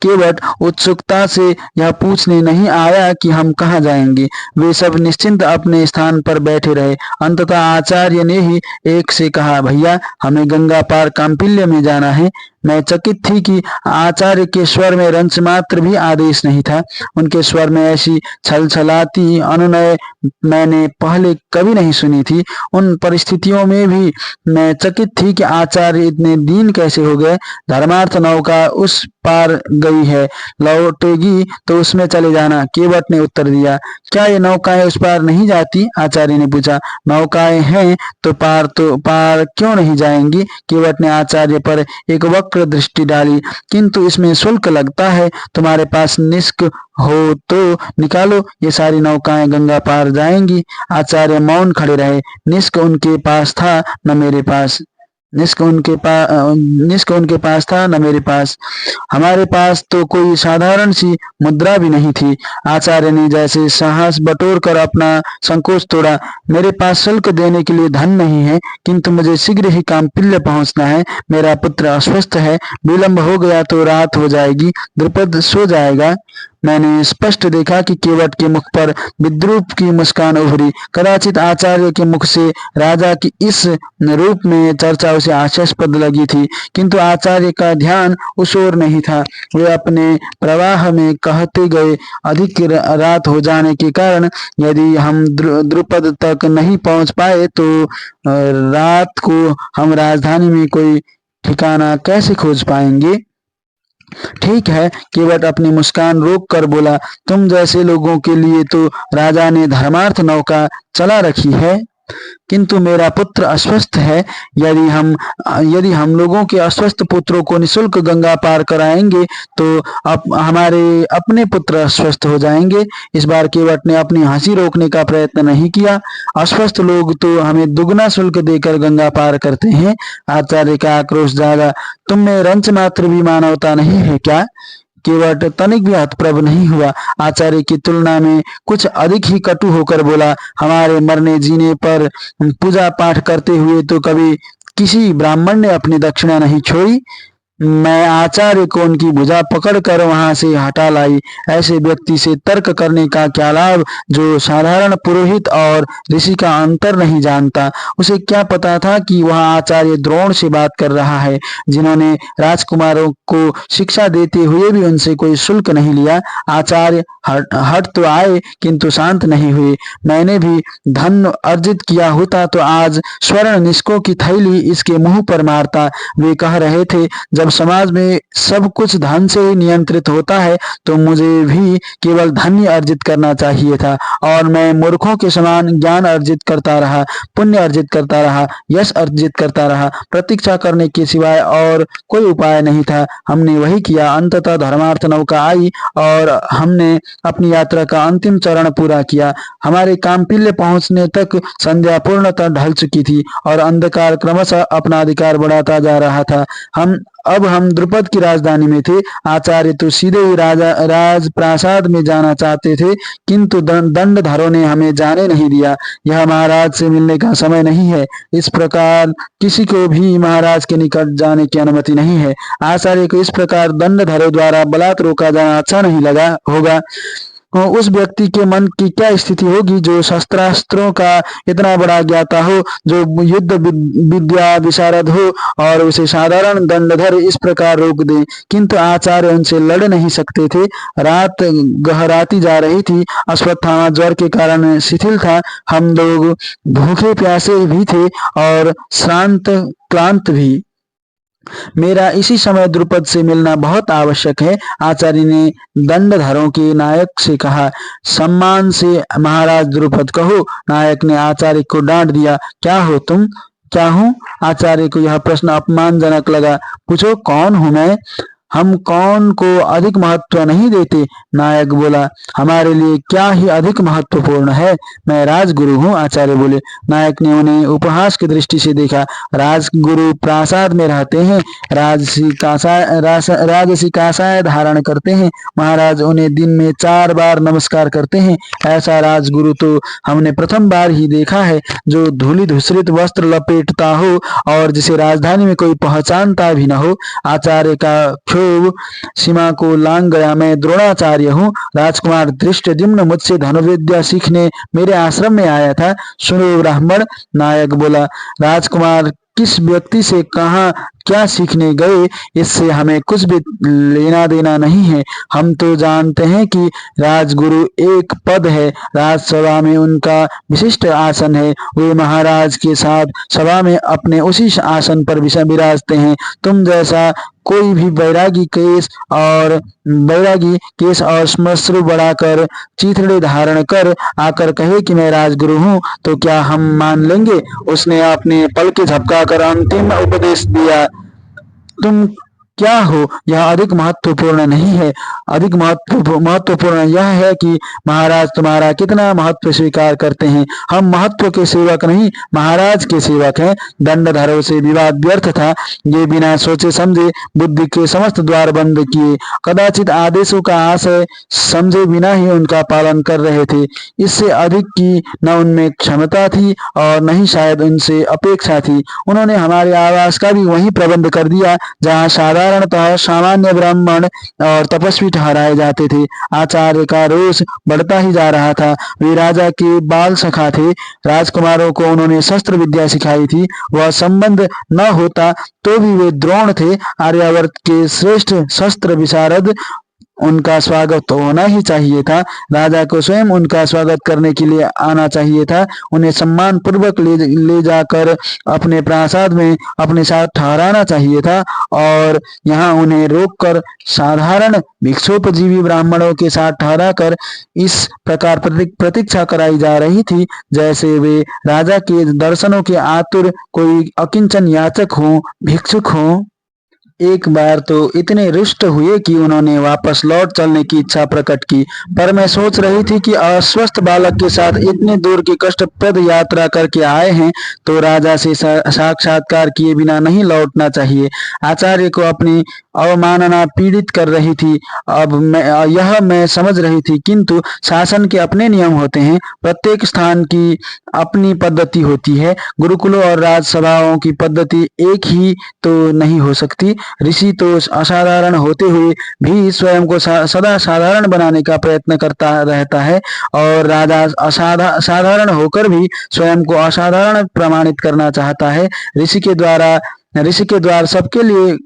केवट उत्सुकता से यह पूछने नहीं आया कि हम कहाँ जाएंगे। वे सब निश्चिंत अपने स्थान पर बैठे रहे। अंततः आचार्य ने ही एक से कहा, भैया हमें गंगा पार काम्पिल्य में जाना है। मैं चकित थी कि आचार्य के स्वर में रंच मात्र भी आदेश नहीं था। उनके स्वर में ऐसी छलछलाती अनुनय मैंने पहले कभी नहीं सुनी थी। उन परिस्थितियों में भी मैं चकित थी कि आचार्य इतने दीन कैसे हो गए। धर्मार्थ नौका उस पार गई है, लौटेगी तो उसमें चले जाना, केवट ने उत्तर दिया। क्या ये नौकाएं उस पार नहीं जाती? आचार्य ने पूछा। नौकाएं हैं तो पार क्यों नहीं जाएंगी? केवट ने आचार्य पर एक वक्र दृष्टि डाली। किंतु इसमें शुल्क लगता है। तुम्हारे पास निष्क हो तो निकालो, ये सारी नौकाएं गंगा पार जाएंगी। आचार्य मौन खड़े रहे। निष्क उनके पास था न मेरे पास। निष्क उनके पास था न मेरे पास। हमारे पास तो कोई साधारण सी मुद्रा भी नहीं थी। आचार्य ने जैसे साहस बटोर कर अपना संकोच तोड़ा। मेरे पास शुल्क देने के लिए धन नहीं है किंतु मुझे शीघ्र ही काम्पिल्य पहुंचना है। मेरा पुत्र अस्वस्थ है, विलंब हो गया तो रात हो जाएगी, द्रुपद सो जाएगा। मैंने स्पष्ट देखा कि केवट के मुख पर विद्रूप की मुस्कान उभरी। कदाचित आचार्य के मुख से राजा की इस रूप में चर्चा उसे हास्यास्पद लगी थी किंतु आचार्य का ध्यान उस ओर नहीं था। वे अपने प्रवाह में कहते गए, अधिक रात हो जाने के कारण यदि हम द्रुपद तक नहीं पहुंच पाए तो रात को हम राजधानी में कोई ठिकाना कैसे खोज पाएंगे? ठीक है, केवट अपनी मुस्कान रोक कर बोला, तुम जैसे लोगों के लिए तो राजा ने धर्मार्थ नौका चला रखी है किंतु मेरा पुत्र अस्वस्थ है। यदि हम लोगों के अस्वस्थ पुत्रों को निःशुल्क गंगा पार कराएंगे तो हमारे अपने पुत्र अस्वस्थ हो जाएंगे। इस बार केवट ने अपनी हंसी रोकने का प्रयत्न नहीं किया। अस्वस्थ लोग तो हमें दुगना शुल्क देकर गंगा पार करते हैं। आचार्य का आक्रोश जागा। तुम में रंच मात्र भी मानवता नहीं है क्या? केवट तनिक भी हतप्रभ नहीं हुआ। आचार्य की तुलना में कुछ अधिक ही कटु होकर बोला, हमारे मरने जीने पर पूजा पाठ करते हुए तो कभी किसी ब्राह्मण ने अपनी दक्षिणा नहीं छोड़ी। मैं आचार्य को उनकी भुजा पकड़कर वहां से हटा लाई। ऐसे व्यक्ति से तर्क करने का क्या लाभ जो साधारण पुरोहित और ऋषि का अंतर नहीं जानता। उसे क्या पता था कि वह आचार्य द्रोण से बात कर रहा है, जिन्होंने राजकुमारों को शिक्षा देते हुए भी उनसे कोई शुल्क नहीं लिया। आचार्य हट तो आए किंतु शांत नहीं हुए। मैंने भी धन अर्जित किया होता तो आज स्वर्ण निष्कों की थैली इसके मुंह पर मारता। वे कह रहे थे, जब समाज में सब कुछ धन से ही नियंत्रित होता है तो मुझे भी केवल धन ही अर्जित करना चाहिए था, और मैं मूर्खों के समान ज्ञान अर्जित करता रहा, पुण्य अर्जित करता रहा, यश अर्जित करता रहा। प्रतीक्षा करने के सिवाय और कोई उपाय नहीं था। हमने वही किया। अंततः धर्मार्थ नौका आई और हमने अपनी यात्रा का अंतिम चरण पूरा किया। हमारे काम्पिल्य पहुंचने तक संध्या पूर्णतः ढल चुकी थी और अंधकार क्रमशः अपना अधिकार बढ़ाता जा रहा था। अब हम द्रुपद की राजधानी में थे। आचार्य तो सीधे ही राजप्रासाद में जाना चाहते थे, किंतु दंडधरों ने हमें जाने नहीं दिया। यह महाराज से मिलने का समय नहीं है। इस प्रकार किसी को भी महाराज के निकट जाने की अनुमति नहीं है। आचार्य को इस प्रकार दंडधरों द्वारा बलात् रोका जाना अच्छा नहीं लगा होगा। उस व्यक्ति के मन की क्या स्थिति होगी जो शस्त्रास्त्रों का इतना बड़ा ज्ञाता हो, जो युद्ध विद्या विशारद हो और उसे साधारण दंडधर इस प्रकार रोक दे। किंतु आचार्य उनसे लड़ नहीं सकते थे। रात गहराती जा रही थी। अश्वत्थामा ज्वर के कारण शिथिल था। हम लोग भूखे प्यासे भी थे और श्रांत क्लांत भी। मेरा इसी समय द्रुपद से मिलना बहुत आवश्यक है। आचार्य ने दंडधरों के नायक से कहा। सम्मान से महाराज द्रुपद कहो। नायक ने आचार्य को डांट दिया। क्या हो तुम? क्या हूँ? आचार्य को यह प्रश्न अपमानजनक लगा। पूछो, कौन हूं मैं? हम कौन को अधिक महत्व नहीं देते। नायक बोला, हमारे लिए क्या ही अधिक महत्वपूर्ण है। मैं राजगुरु हूँ। आचार्य बोले। नायक ने उन्हें उपहास की दृष्टि से देखा। राजगुरु प्रासाद में रहते हैं, राजसी कासाय धारण करते हैं। महाराज उन्हें दिन में 4 बार नमस्कार करते हैं। ऐसा राजगुरु तो हमने प्रथम बार ही देखा है, जो धूलि धूसरित वस्त्र लपेटता हो और जिसे राजधानी में कोई पहचानता भी न हो। आचार्य का सीमा को लांग गया। मैं द्रोणाचार्य हूँ। राजकुमार धृष्टद्युम्न मुझसे धनुर्विद्या सीखने मेरे आश्रम में आया था। सुनो ब्राह्मण। नायक बोला, राजकुमार किस व्यक्ति से कहाँ क्या सीखने गए, इससे हमें कुछ भी लेना देना नहीं है। हम तो जानते हैं कि राजगुरु एक पद है। राजसभा में उनका विशिष्ट आसन है। वे महाराज के साथ सभा में अपने उसी आसन पर विराजते हैं। तुम जैसा कोई भी बैरागी केस और श्मश्रु बढ़ाकर चीथड़े धारण कर आकर कहे कि मैं राजगुरु हूँ, तो क्या हम मान लेंगे? उसने अपने पल के झपकाकर अंतिम उपदेश दिया। तुम क्या हो, यह अधिक महत्वपूर्ण नहीं है। अधिक महत्वपूर्ण यह है कि महाराज तुम्हारा कितना महत्व स्वीकार करते हैं। हम महत्व के सेवक नहीं, महाराज के सेवक हैं। दंडधरों से विवाद व्यर्थ था। ये बिना सोचे समझे बुद्धि के समस्त द्वार बंद किए, कदाचित आदेशों का आशय समझे बिना ही उनका पालन कर रहे थे। इससे अधिक की न उनमें क्षमता थी और न ही शायद उनसे अपेक्षा थी। उन्होंने हमारे आवास का भी वही प्रबंध कर दिया जहाँ साधारणतः सामान्य ब्राह्मण और तपस्वी ठहराए जाते थे। आचार्य का रोष बढ़ता ही जा रहा था। वे राजा के बाल सखा थे। राजकुमारों को उन्होंने शस्त्र विद्या सिखाई थी। वह संबंध न होता तो भी वे द्रोण थे, आर्यावर्त के श्रेष्ठ शस्त्र विशारद। उनका स्वागत तो होना ही चाहिए था। राजा को स्वयं उनका स्वागत करने के लिए आना चाहिए था। उन्हें सम्मान पूर्वक ले जाकर अपने प्रासाद में अपने साथ ठहराना चाहिए था, और यहाँ उन्हें रोककर साधारण भिक्षोपजीवी ब्राह्मणों के साथ ठहराकर इस प्रकार प्रतीक्षा कराई जा रही थी जैसे वे राजा के दर्शनों के आतुर कोई अकिंचन याचक हों, भिक्षुक हों। एक बार तो इतने रुष्ट हुए कि उन्होंने वापस लौट चलने की इच्छा प्रकट की। पर मैं सोच रही थी कि अस्वस्थ बालक के साथ इतने दूर की कष्टप्रद यात्रा करके आए हैं तो राजा से साक्षात्कार किए बिना नहीं लौटना चाहिए। आचार्य को अपनी अवमानना पीड़ित कर रही थी। अब मैं समझ रही थी, किंतु शासन के अपने नियम होते हैं, प्रत्येक स्थान की अपनी पद्धति होती है। गुरुकुलों और राजसभाओं की पद्धति एक ही तो नहीं हो सकती। ऋषि तो असाधारण होते हुए भी स्वयं को सदा साधारण बनाने का प्रयत्न करता रहता है, और राजा साधारण होकर भी स्वयं को असाधारण प्रमाणित करना चाहता है। ऋषि के द्वार सबके लिए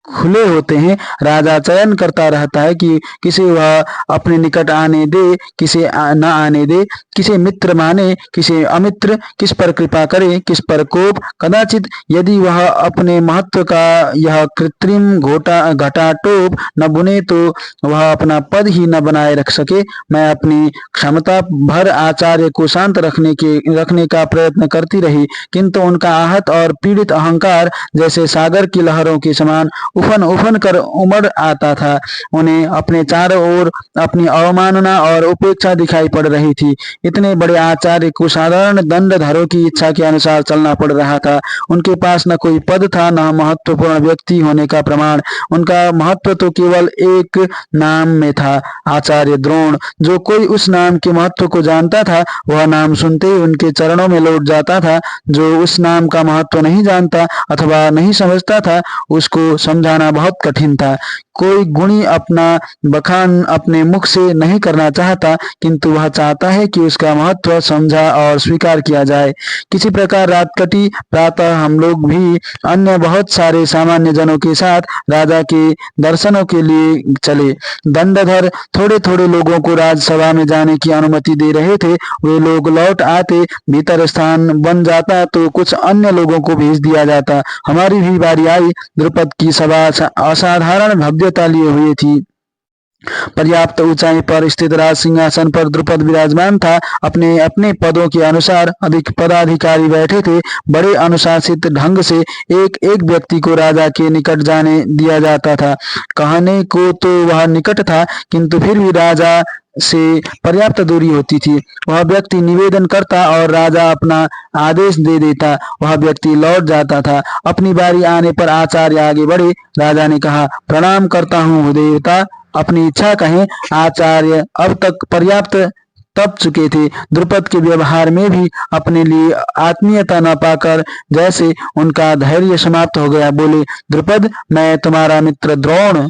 खुले होते हैं। राजा चयन करता रहता है कि किसे वह अपने निकट आने दे, किसे न आने दे, किसे मित्र माने, किसे अमित्र, किस पर कृपा करे, किस पर कोप। कदाचित यदि वह अपने महत्व का यह कृत्रिम घटाटोप न बुने तो वह अपना पद ही न बनाए रख सके। मैं अपनी क्षमता भर आचार्य को शांत रखने का प्रयत्न करती रही, किंतु उनका आहत और पीड़ित अहंकार जैसे सागर की लहरों के समान उफन उफन कर उमड़ आता था। उन्हें अपने चारों ओर अपनी अवमानना और उपेक्षा दिखाई पड़ रही थी। इतने बड़े आचार्य को साधारण दंडधरों की इच्छा के अनुसार चलना पड़ रहा था। उनके पास न कोई पद था, न महत्वपूर्ण व्यक्ति होने का प्रमाण। उनका महत्व तो केवल एक नाम में था, आचार्य द्रोण। जो कोई उस नाम के महत्व को जानता था, वह नाम सुनते ही उनके चरणों में लौट जाता था। जो उस नाम का महत्व नहीं जानता अथवा नहीं समझता था, उसको समझाना बहुत कठिन था। कोई गुणी अपना बखान अपने मुख से नहीं करना चाहता, किंतु वह चाहता है कि उसका महत्व समझा और स्वीकार किया जाए। किसी प्रकार रात कटी। प्रातः हम लोग भी अन्य बहुत सारे सामान्य जनों के साथ राजा के दर्शनों के लिए चले। दंडधर थोड़े थोड़े लोगों को राजसभा में जाने की अनुमति दे रहे थे। वे लोग लौट आते, भीतर स्थान बन जाता तो कुछ अन्य लोगों को भेज दिया जाता। हमारी भी बारी आई। द्रुपद की सभा असाधारण भव्यता लिए हुई थी। पर्याप्त ऊंचाई पर स्थित राज सिंहासन पर द्रुपद विराजमान था। अपने अपने पदों के अनुसार अधिक पदाधिकारी बैठे थे। बड़े अनुशासित ढंग से एक एक व्यक्ति को राजा के निकट जाने दिया जाता था। कहने को तो वह निकट था, किंतु फिर भी राजा से पर्याप्त दूरी होती थी। वह व्यक्ति निवेदन करता और राजा अपना आदेश दे देता। वह व्यक्ति लौट जाता था। अपनी बारी आने पर आचार्य आगे बढ़े। राजा ने कहा, प्रणाम करता हूँ देवता, अपनी इच्छा कहें। आचार्य अब तक पर्याप्त तप चुके थे। द्रुपद के व्यवहार में भी अपने लिए आत्मीयता न पाकर जैसे उनका धैर्य समाप्त हो गया। बोले, द्रुपद, मैं तुम्हारा मित्र द्रोण।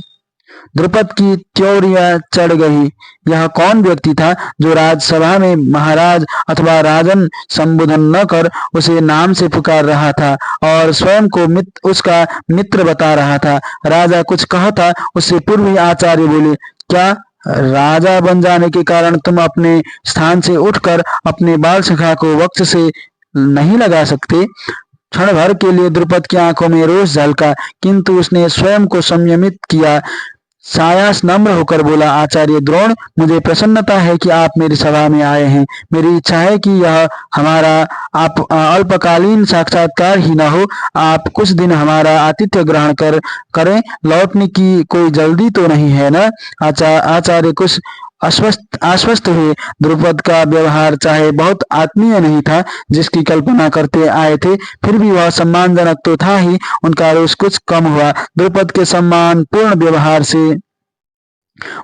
द्रुपद की त्योरिया चढ़ गई। यह कौन व्यक्ति था जो राजसभा में महाराज अथवा राजन संबोधन न कर उसे नाम से पुकार रहा था और स्वयं को उसका मित्र बता रहा था? राजा कुछ कहता उससे पूर्व ही आचार्य बोले, क्या राजा बन जाने के कारण तुम अपने स्थान से उठकर अपने बाल शिखा को वक्ष से नहीं लगा सकते? क्षण भर के लिए द्रुपद की आंखों में रोष झलका, किंतु उसने स्वयं को संयमित किया। सायास नम्र होकर बोला, आचार्य द्रोण, मुझे प्रसन्नता है कि आप मेरी सभा में आए हैं। मेरी इच्छा है कि यह हमारा अल्पकालीन साक्षात्कार ही न हो। आप कुछ दिन हमारा आतिथ्य ग्रहण करें। लौटने की कोई जल्दी तो नहीं है न? आचार्य कुछ आश्वस्त हुए। द्रुपद का व्यवहार चाहे बहुत आत्मीय नहीं था जिसकी कल्पना करते आए थे, फिर भी वह सम्मानजनक तो था ही। उनका रोष कुछ कम हुआ। द्रुपद के सम्मान पूर्ण व्यवहार से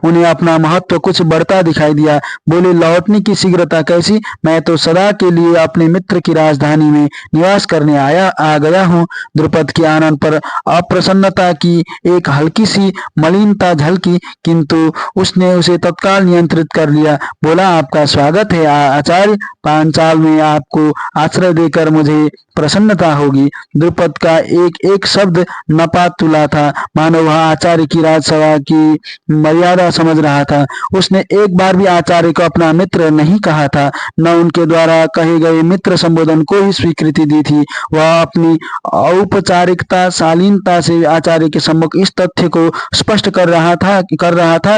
उन्हें अपना महत्व कुछ बढ़ता दिखाई दिया। बोले, लौटने की शीघ्रता कैसी? मैं तो सदा के लिए अपने मित्र की राजधानी में निवास करने आ गया हूँ। द्रुपद के आनंद पर अप्रसन्नता की एक हल्की सी मलिनता झलकी, किंतु उसने उसे तत्काल नियंत्रित कर लिया। बोला, आपका स्वागत है आचार्य। पांचाल में आपको आश्रय देकर मुझे प्रसन्नता होगी। द्रुपद का एक एक शब्द नपा तुला था, मानो वह आचार्य की राजसभा की मर्यादा समझ रहा था। उसने एक बार भी आचार्य को अपना मित्र नहीं कहा था, न उनके द्वारा कहे गए मित्र संबोधन को ही स्वीकृति दी थी। वह अपनी औपचारिकता शालीनता से आचार्य के सम्मुख इस तथ्य को स्पष्ट कर रहा था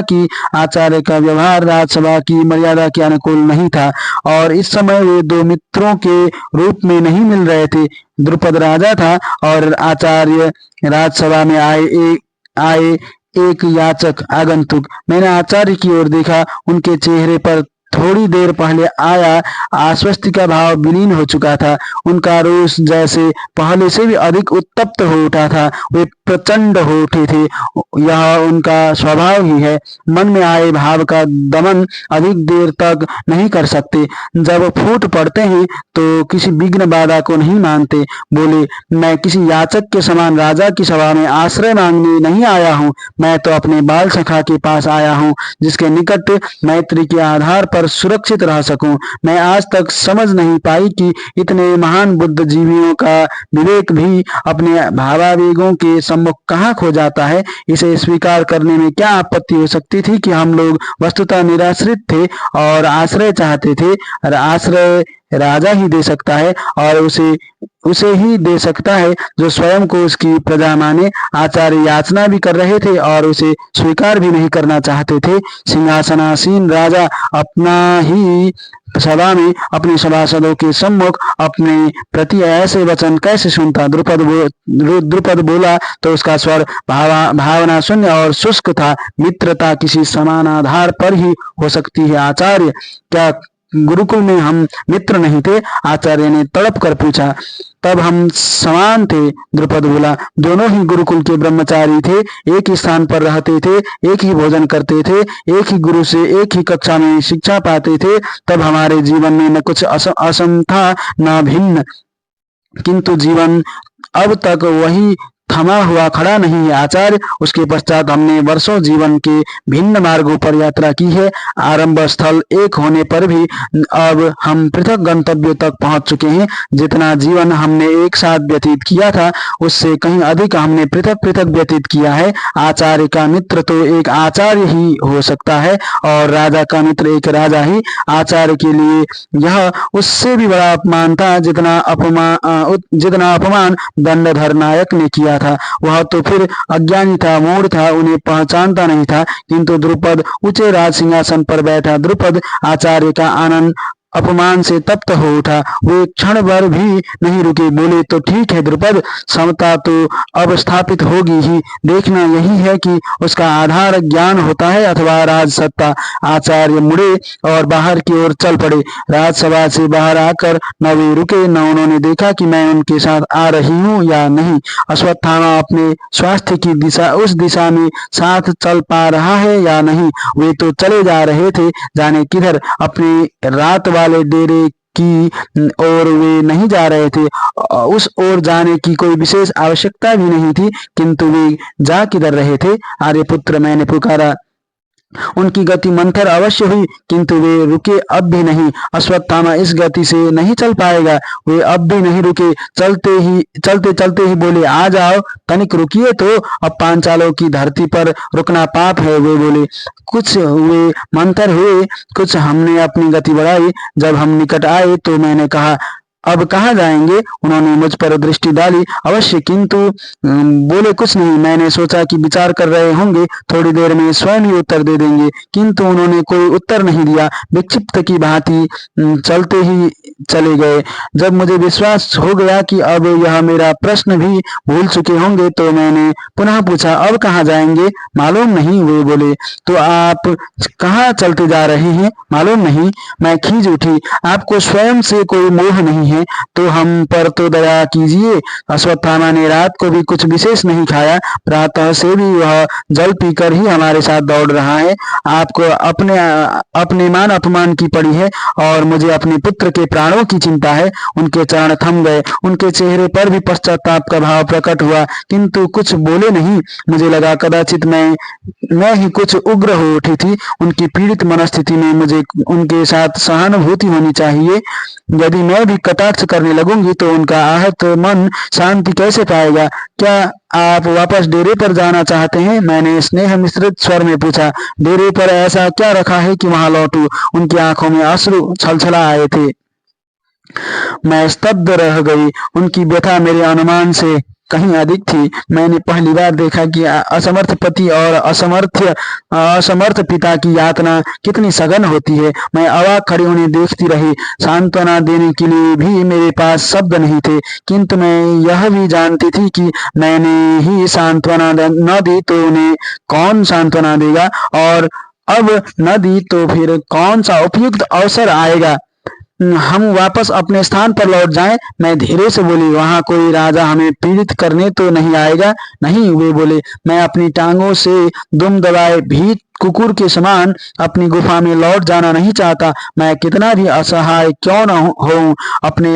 कि आचार्य का व्यवहार राजसभा की मर्यादा के अनुकूल नहीं था, और इस समय वे दो मित्रों के रूप में नहीं मिल रहे थे। द्रुपद राजा था और आचार्य राजसभा में आए एक याचक आगंतुक। मैंने आचार्य की ओर देखा। उनके चेहरे पर थोड़ी देर पहले आया आश्वस्ति का भाव विलीन हो चुका था। उनका रोष जैसे पहले से भी अधिक उत्तप्त हो उठा था। वे प्रचंड हो उठे थे। यह उनका स्वभाव ही है। मन में आए भाव का दमन अधिक देर तक नहीं कर सकते। जब फूट पड़ते हैं तो किसी विघ्न बाधा को नहीं मानते। बोले, मैं किसी याचक के समान राजा की सभा में आश्रय मांगने नहीं आया हूँ। मैं तो अपने बाल सखा के पास आया हूँ, जिसके निकट मैत्री के आधार पर सुरक्षित रह सकूं। मैं आज तक समझ नहीं पाई कि इतने महान बुद्धिजीवियों का विवेक भी अपने भावावेगों के सम्मुख कहाँ खो जाता है। इसे स्वीकार करने में क्या आपत्ति हो सकती थी कि हम लोग वस्तुतः निराश्रित थे और आश्रय चाहते थे। और आश्रय राजा ही दे सकता है और उसे ही दे सकता है जो स्वयं को उसकी प्रजा माने। आचार्य याचना भी कर रहे थे और उसे स्वीकार भी नहीं करना चाहते थे। सिंहासनासीन राजा अपना ही सभा में अपने सभासदों के सम्मुख अपने प्रति ऐसे वचन कैसे सुनता। द्रुपद बोला तो उसका स्वर भावना शून्य और शुष्क था। मित्रता किसी समान आधार पर ही हो सकती है। आचार्य, क्या गुरुकुल में हम मित्र नहीं थे? आचार्य ने तड़प कर पूछा। तब हम समान थे, द्रुपद बोला। दोनों ही गुरुकुल के ब्रह्मचारी थे, एक ही स्थान पर रहते थे, एक ही भोजन करते थे, एक ही गुरु से एक ही कक्षा में शिक्षा पाते थे। तब हमारे जीवन में न कुछ असम था न भिन्न, किंतु जीवन अब तक वही थमा हुआ खड़ा नहीं है। आचार्य, उसके पश्चात हमने वर्षों जीवन के भिन्न मार्गों पर यात्रा की है। आरंभ स्थल एक होने पर भी अब हम पृथक गंतव्यों तक पहुंच चुके हैं। जितना जीवन हमने एक साथ व्यतीत किया था, उससे कहीं अधिक हमने पृथक पृथक व्यतीत किया है। आचार्य का मित्र तो एक आचार्य ही हो सकता है और राजा का मित्र एक राजा ही। आचार्य के लिए यह उससे भी बड़ा अपमान था जितना अपमान दंडधर नायक ने किया था। वह तो फिर अज्ञानी था, मूढ़ था, उन्हें पहचानता नहीं था। किंतु द्रुपद ऊंचे राज सिंहासन पर बैठा। द्रुपद आचार्य का आनंद अपमान से तप्त हो उठा। वे क्षण भर भी नहीं रुके। बोले, तो ठीक है द्रुपद, समता तो अब स्थापित होगी ही। देखना यही है कि उसका आधार ज्ञान होता है अथवा राजसत्ता। आचार्य मुड़े और बाहर की ओर चल पड़े। राजसभा से बाहर आकर न वे रुके न उन्होंने देखा कि मैं उनके साथ आ रही हूँ या नहीं। अश्वत्थामा अपने स्वास्थ्य की दिशा उस दिशा में साथ चल पा रहा है या नहीं। वे तो चले जा रहे थे, जाने किधर। अपने रात वाले डेरे की ओर वे नहीं जा रहे थे। उस ओर जाने की कोई विशेष आवश्यकता भी नहीं थी, किंतु वे जा किधर रहे थे? आर्यपुत्र, मैंने पुकारा। उनकी गति मंथर अवश्य हुई, किंतु वे रुके अब भी नहीं। अश्वत्थामा इस गति से नहीं चल पाएगा। वे अब भी नहीं रुके। चलते चलते ही बोले, आ जाओ, तनिक रुकिए तो, अब पांचालों की धरती पर रुकना पाप है। वे बोले। कुछ वे मंथर हुए, कुछ हमने अपनी गति बढ़ाई। जब हम निकट आए तो मैंने कहा, अब कहाँ जाएंगे? उन्होंने मुझ पर दृष्टि डाली। अवश्य, किंतु बोले कुछ नहीं। मैंने सोचा कि विचार कर रहे होंगे, थोड़ी देर में स्वयं ही उत्तर दे देंगे, किंतु उन्होंने कोई उत्तर नहीं दिया। विक्षिप्त की भांति चलते ही चले गए। जब मुझे विश्वास हो गया कि अब यह मेरा प्रश्न भी भूल चुके होंगे तो मैंने पुनः पूछा, अब कहाँ जाएंगे? मालूम नहीं। वे बोले, तो आप कहाँ चलते जा रहे हैं? मालूम नहीं। मैं खींच उठी। आपको स्वयं से कोई मोह नहीं है तो हम पर तो दया कीजिए। अश्वत्थामा ने रात को भी कुछ विशेष नहीं खाया। प्रातः से भी वह जल पीकर ही हमारे साथ दौड़ रहा है। आपको अपने मान अपमान की पड़ी है और मुझे अपने पुत्र के प्राणों की चिंता है। उनके चरण थम गए। उनके चेहरे पर भी पश्चाताप का भाव प्रकट हुआ, किंतु कुछ बोले नहीं। मुझे लगा कदाचित मैं ही कुछ उग्र हो उठी थी। उनकी पीड़ित मनस्थिति में मुझे उनके साथ सहानुभूति होनी चाहिए। यदि मैं भी कटाक्ष करने लगूंगी तो उनका आहत मन शांति कैसे पाएगा? क्या आप वापस डेरे पर जाना चाहते हैं? मैंने स्नेह मिश्रित स्वर में पूछा। डेरे पर ऐसा क्या रखा है कि वहां लौटूं? उनकी आंखों में अश्रु छलछला आए थे। मैं स्तब्ध रह गई। उनकी व्यथा मेरे अनुमान से कहीं अधिक थी। मैंने पहली बार देखा कि असमर्थ पति और असमर्थ पिता की यातना कितनी सघन होती है। मैं अवाक खड़ी उन्हें देखती रही। सांत्वना देने के लिए भी मेरे पास शब्द नहीं थे, किंतु मैं यह भी जानती थी कि मैंने ही सांत्वना न दी तो उन्हें कौन सांत्वना देगा। और अब न दी तो फिर कौन सा उपयुक्त अवसर आएगा हम वापस अपने स्थान पर लौट जाएं। मैं धीरे से बोली, वहां कोई राजा हमें पीड़ित करने तो नहीं आएगा? नहीं, वे बोले। मैं अपनी टांगों से दुम दबाए भीत कुकुर के समान अपनी गुफा में लौट जाना नहीं चाहता। मैं कितना भी असहाय क्यों न हो, अपने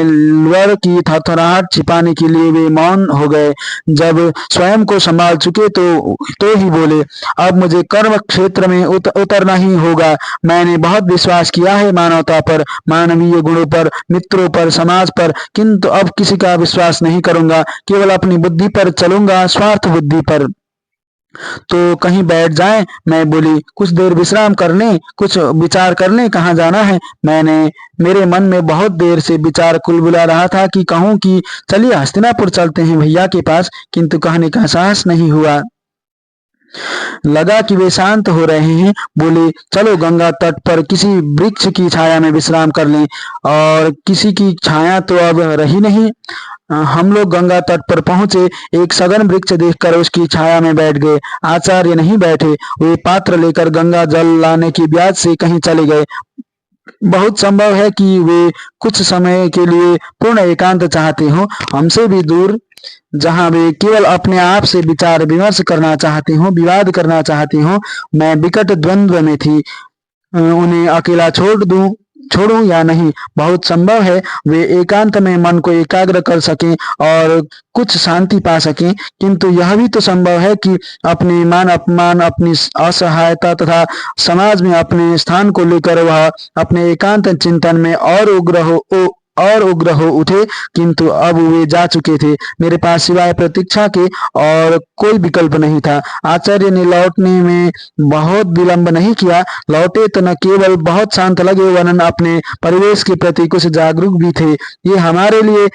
वर की थरथराहट छिपाने के लिए वे मौन हो गए। जब स्वयं को संभाल चुके तो ही बोले, अब मुझे कर्म क्षेत्र में उतरना ही होगा। मैंने बहुत विश्वास किया है मानवता पर, मानवीय गुणों पर, मित्रों पर, समाज पर, किंतु अब किसी का विश्वास नहीं करूंगा। केवल अपनी बुद्धि पर चलूंगा, स्वार्थ बुद्धि पर। तो कहीं बैठ जाएं? मैं बोली, कुछ देर विश्राम कर लें, कुछ विचार कर लें, कहाँ जाना है? मेरे मन में बहुत देर से विचार कुलबुला रहा था कि कहूँ कि चलिए हस्तिनापुर चलते हैं भैया के पास, किंतु कहने का साहस नहीं हुआ। लगा कि वे शांत हो रहे हैं। बोले, चलो गंगा तट पर किसी वृक्ष की छाया में विश्राम कर लें। और किसी की छाया तो अब रही नहीं। हम लोग गंगा तट पर पहुंचे। एक सघन वृक्ष देखकर उसकी छाया में बैठ गए। आचार्य नहीं बैठे। वे पात्र लेकर गंगा जल लाने की ब्याज से कहीं चले गए। बहुत संभव है कि वे कुछ समय के लिए पूर्ण एकांत चाहते हों, हमसे भी दूर, जहां वे केवल अपने आप से विचार विमर्श करना चाहते हों, विवाद करना चाहते हों। मैं विकट द्वंद्व में थी। उन्हें अकेला छोड़ूं या नहीं? बहुत संभव है वे एकांत में मन को एकाग्र कर सकें और कुछ शांति पा सकें, किंतु यह भी तो संभव है कि अपने मान अपमान, अपनी असहायता तथा समाज में अपने स्थान को लेकर वह अपने एकांत चिंतन में और उग्र हो उठे। किंतु अब वे जा चुके थे। मेरे पास सिवाय प्रतीक्षा के और कोई विकल्प नहीं था। आचार्य ने लौटने में बहुत विलंब नहीं किया। लौटे तो न केवल बहुत शांत लगे, वरन अपने परिवेश के प्रति कुछ जागरूक भी थे। ये हमारे लिए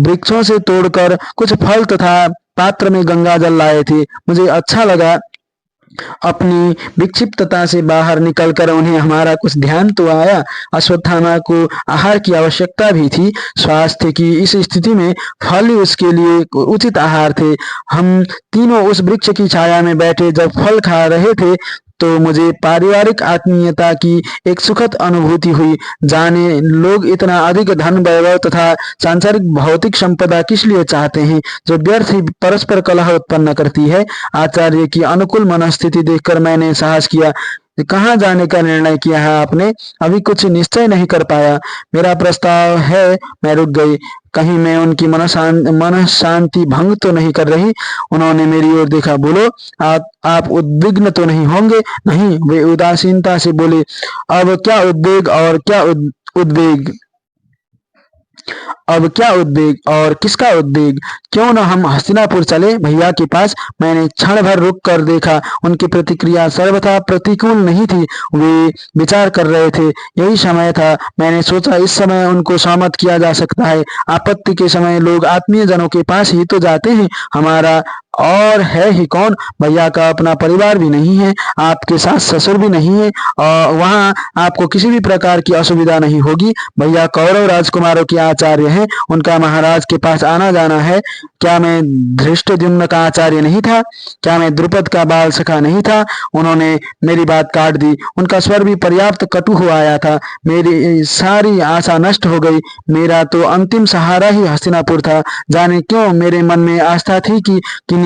वृक्षों से तोड़कर कुछ फल तथा पात्र में गंगा जल लाए थे। मुझे अच्छा लगा। अपनी विक्षिप्तता से बाहर निकलकर उन्हें हमारा कुछ ध्यान तो आया। अश्वत्थामा को आहार की आवश्यकता भी थी। स्वास्थ्य की इस स्थिति में फल ही उसके लिए उचित आहार थे। हम तीनों उस वृक्ष की छाया में बैठे जब फल खा रहे थे तो मुझे पारिवारिक आत्मीयता की एक सुखद अनुभूति हुई। जाने लोग इतना अधिक धन वैभव तथा सांसारिक भौतिक संपदा किस लिए चाहते हैं, जो व्यर्थ ही परस्पर कलह उत्पन्न करती है। आचार्य की अनुकूल मनस्थिति देखकर मैंने साहस किया। कहाँ जाने का निर्णय किया है आपने? अभी कुछ निश्चय नहीं कर पाया। मेरा प्रस्ताव है। मैं रुक गई। कहीं मैं उनकी मन शांति भंग तो नहीं कर रही? उन्होंने मेरी ओर देखा। बोलो, आप उद्विग्न तो नहीं होंगे? नहीं, वे उदासीनता से बोले। अब क्या उद्वेग और क्या उद्वेग अब क्या उद्वेग और किसका उद्वेग? क्यों न हम हस्तिनापुर चले भैया के पास? मैंने क्षण भर रुक कर देखा। उनकी प्रतिक्रिया सर्वथा प्रतिकूल नहीं थी। वे विचार कर रहे थे। यही समय था। मैंने सोचा इस समय उनको सहमत किया जा सकता है। आपत्ति के समय लोग आत्मीय जनों के पास ही तो जाते हैं। हमारा और है ही कौन? भैया का अपना परिवार भी नहीं है, आपके सास ससुर भी नहीं है, और वहाँ आपको किसी भी प्रकार की असुविधा नहीं होगी। भैया कौरव राजकुमारों के आचार्य हैं, उनका महाराज के पास आना जाना है। क्या मैं धृष्टद्युम्न का आचार्य नहीं था? क्या मैं द्रुपद का बाल सखा नहीं था? उन्होंने मेरी बात काट दी। उनका स्वर भी पर्याप्त कटु हो आया था। मेरी सारी आशा नष्ट हो गई। मेरा तो अंतिम सहारा ही हस्तिनापुर था। जाने क्यों मेरे मन में आस्था थी कि किन्हीं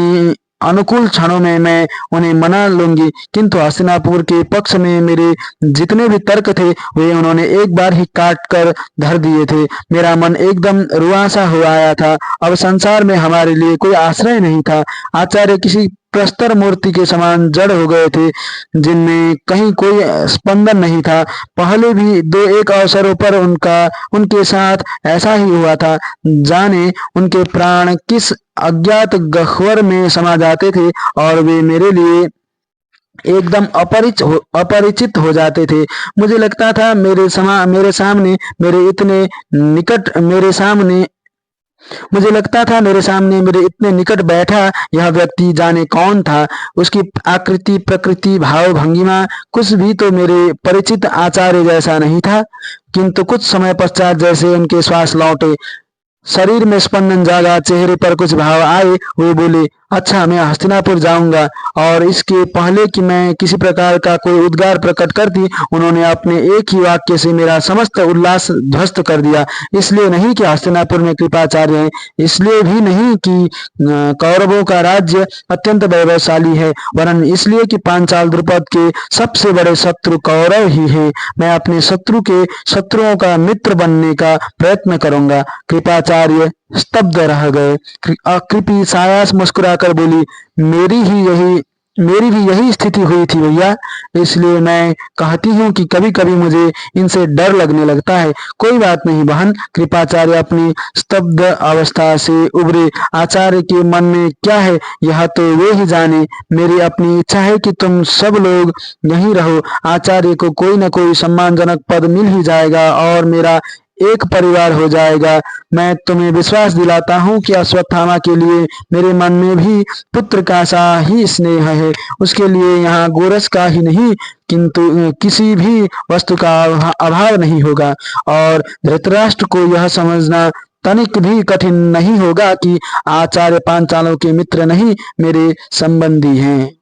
अनुकूल क्षणों में मैं उन्हें मना लूंगी, किंतु हस्तिनापुर के पक्ष में मेरे जितने भी तर्क थे वे उन्होंने एक बार ही काट कर धर दिए थे। मेरा मन एकदम रुआसा हो आया था। अब संसार में हमारे लिए कोई आश्रय नहीं था। आचार्य किसी प्रस्तर मूर्ति के समान जड़ हो गए थे, जिनमें कहीं कोई स्पंदन नहीं था। पहले भी दो एक अवसरों पर उनके साथ ऐसा ही हुआ था। जाने उनके प्राण किस अज्ञात गह्वर में समा जाते थे और वे मेरे लिए एकदम अपरिचित हो जाते थे। मुझे लगता था मेरे सामने मेरे इतने निकट बैठा यह व्यक्ति जाने कौन था। उसकी आकृति, प्रकृति, भाव, भंगिमा कुछ भी तो मेरे परिचित आचार्य जैसा नहीं था। किंतु कुछ समय पश्चात जैसे उनके श्वास लौटे, शरीर में स्पंदन जागा, चेहरे पर कुछ भाव आए, वे बोले, अच्छा, मैं हस्तिनापुर जाऊंगा। और इसके पहले कि मैं किसी प्रकार का कोई उद्गार प्रकट करती, उन्होंने अपने एक ही वाक्य से मेरा समस्त उल्लास ध्वस्त कर दिया। इसलिए नहीं कि हस्तिनापुर में कृपाचार्य हैं, इसलिए भी नहीं कि कौरवों का राज्य अत्यंत वैभवशाली है, वरन इसलिए कि पांचाल द्रुपद के सबसे बड़े शत्रु कौरव ही हैं। मैं अपने शत्रु के शत्रुओं का मित्र बनने का प्रयत्न करूंगा। कृपाचार्य स्तब्ध रह गए। कृपी सायास मुस्कुराकर बोली, मेरी भी यही स्थिति हुई थी भैया। इसलिए मैं कहती हूँ कि कभी कभी मुझे इनसे डर लगने लगता है। कोई बात नहीं बहन। कृपाचार्य अपनी स्तब्ध अवस्था से उभरे। आचार्य के मन में क्या है यह तो वे ही जाने। मेरी अपनी इच्छा है कि तुम सब लोग यहीं रहो। आचार्य को कोई न कोई सम्मानजनक पद मिल ही जाएगा और मेरा एक परिवार हो जाएगा। मैं तुम्हें विश्वास दिलाता हूँ कि अश्वत्थामा के लिए मेरे मन में भी पुत्र का सा ही स्नेह है। उसके लिए यहाँ गोरस का ही नहीं किंतु किसी भी वस्तु का अभाव नहीं होगा। और धृतराष्ट्र को यह समझना तनिक भी कठिन नहीं होगा कि आचार्य पांचालों के मित्र नहीं, मेरे संबंधी हैं।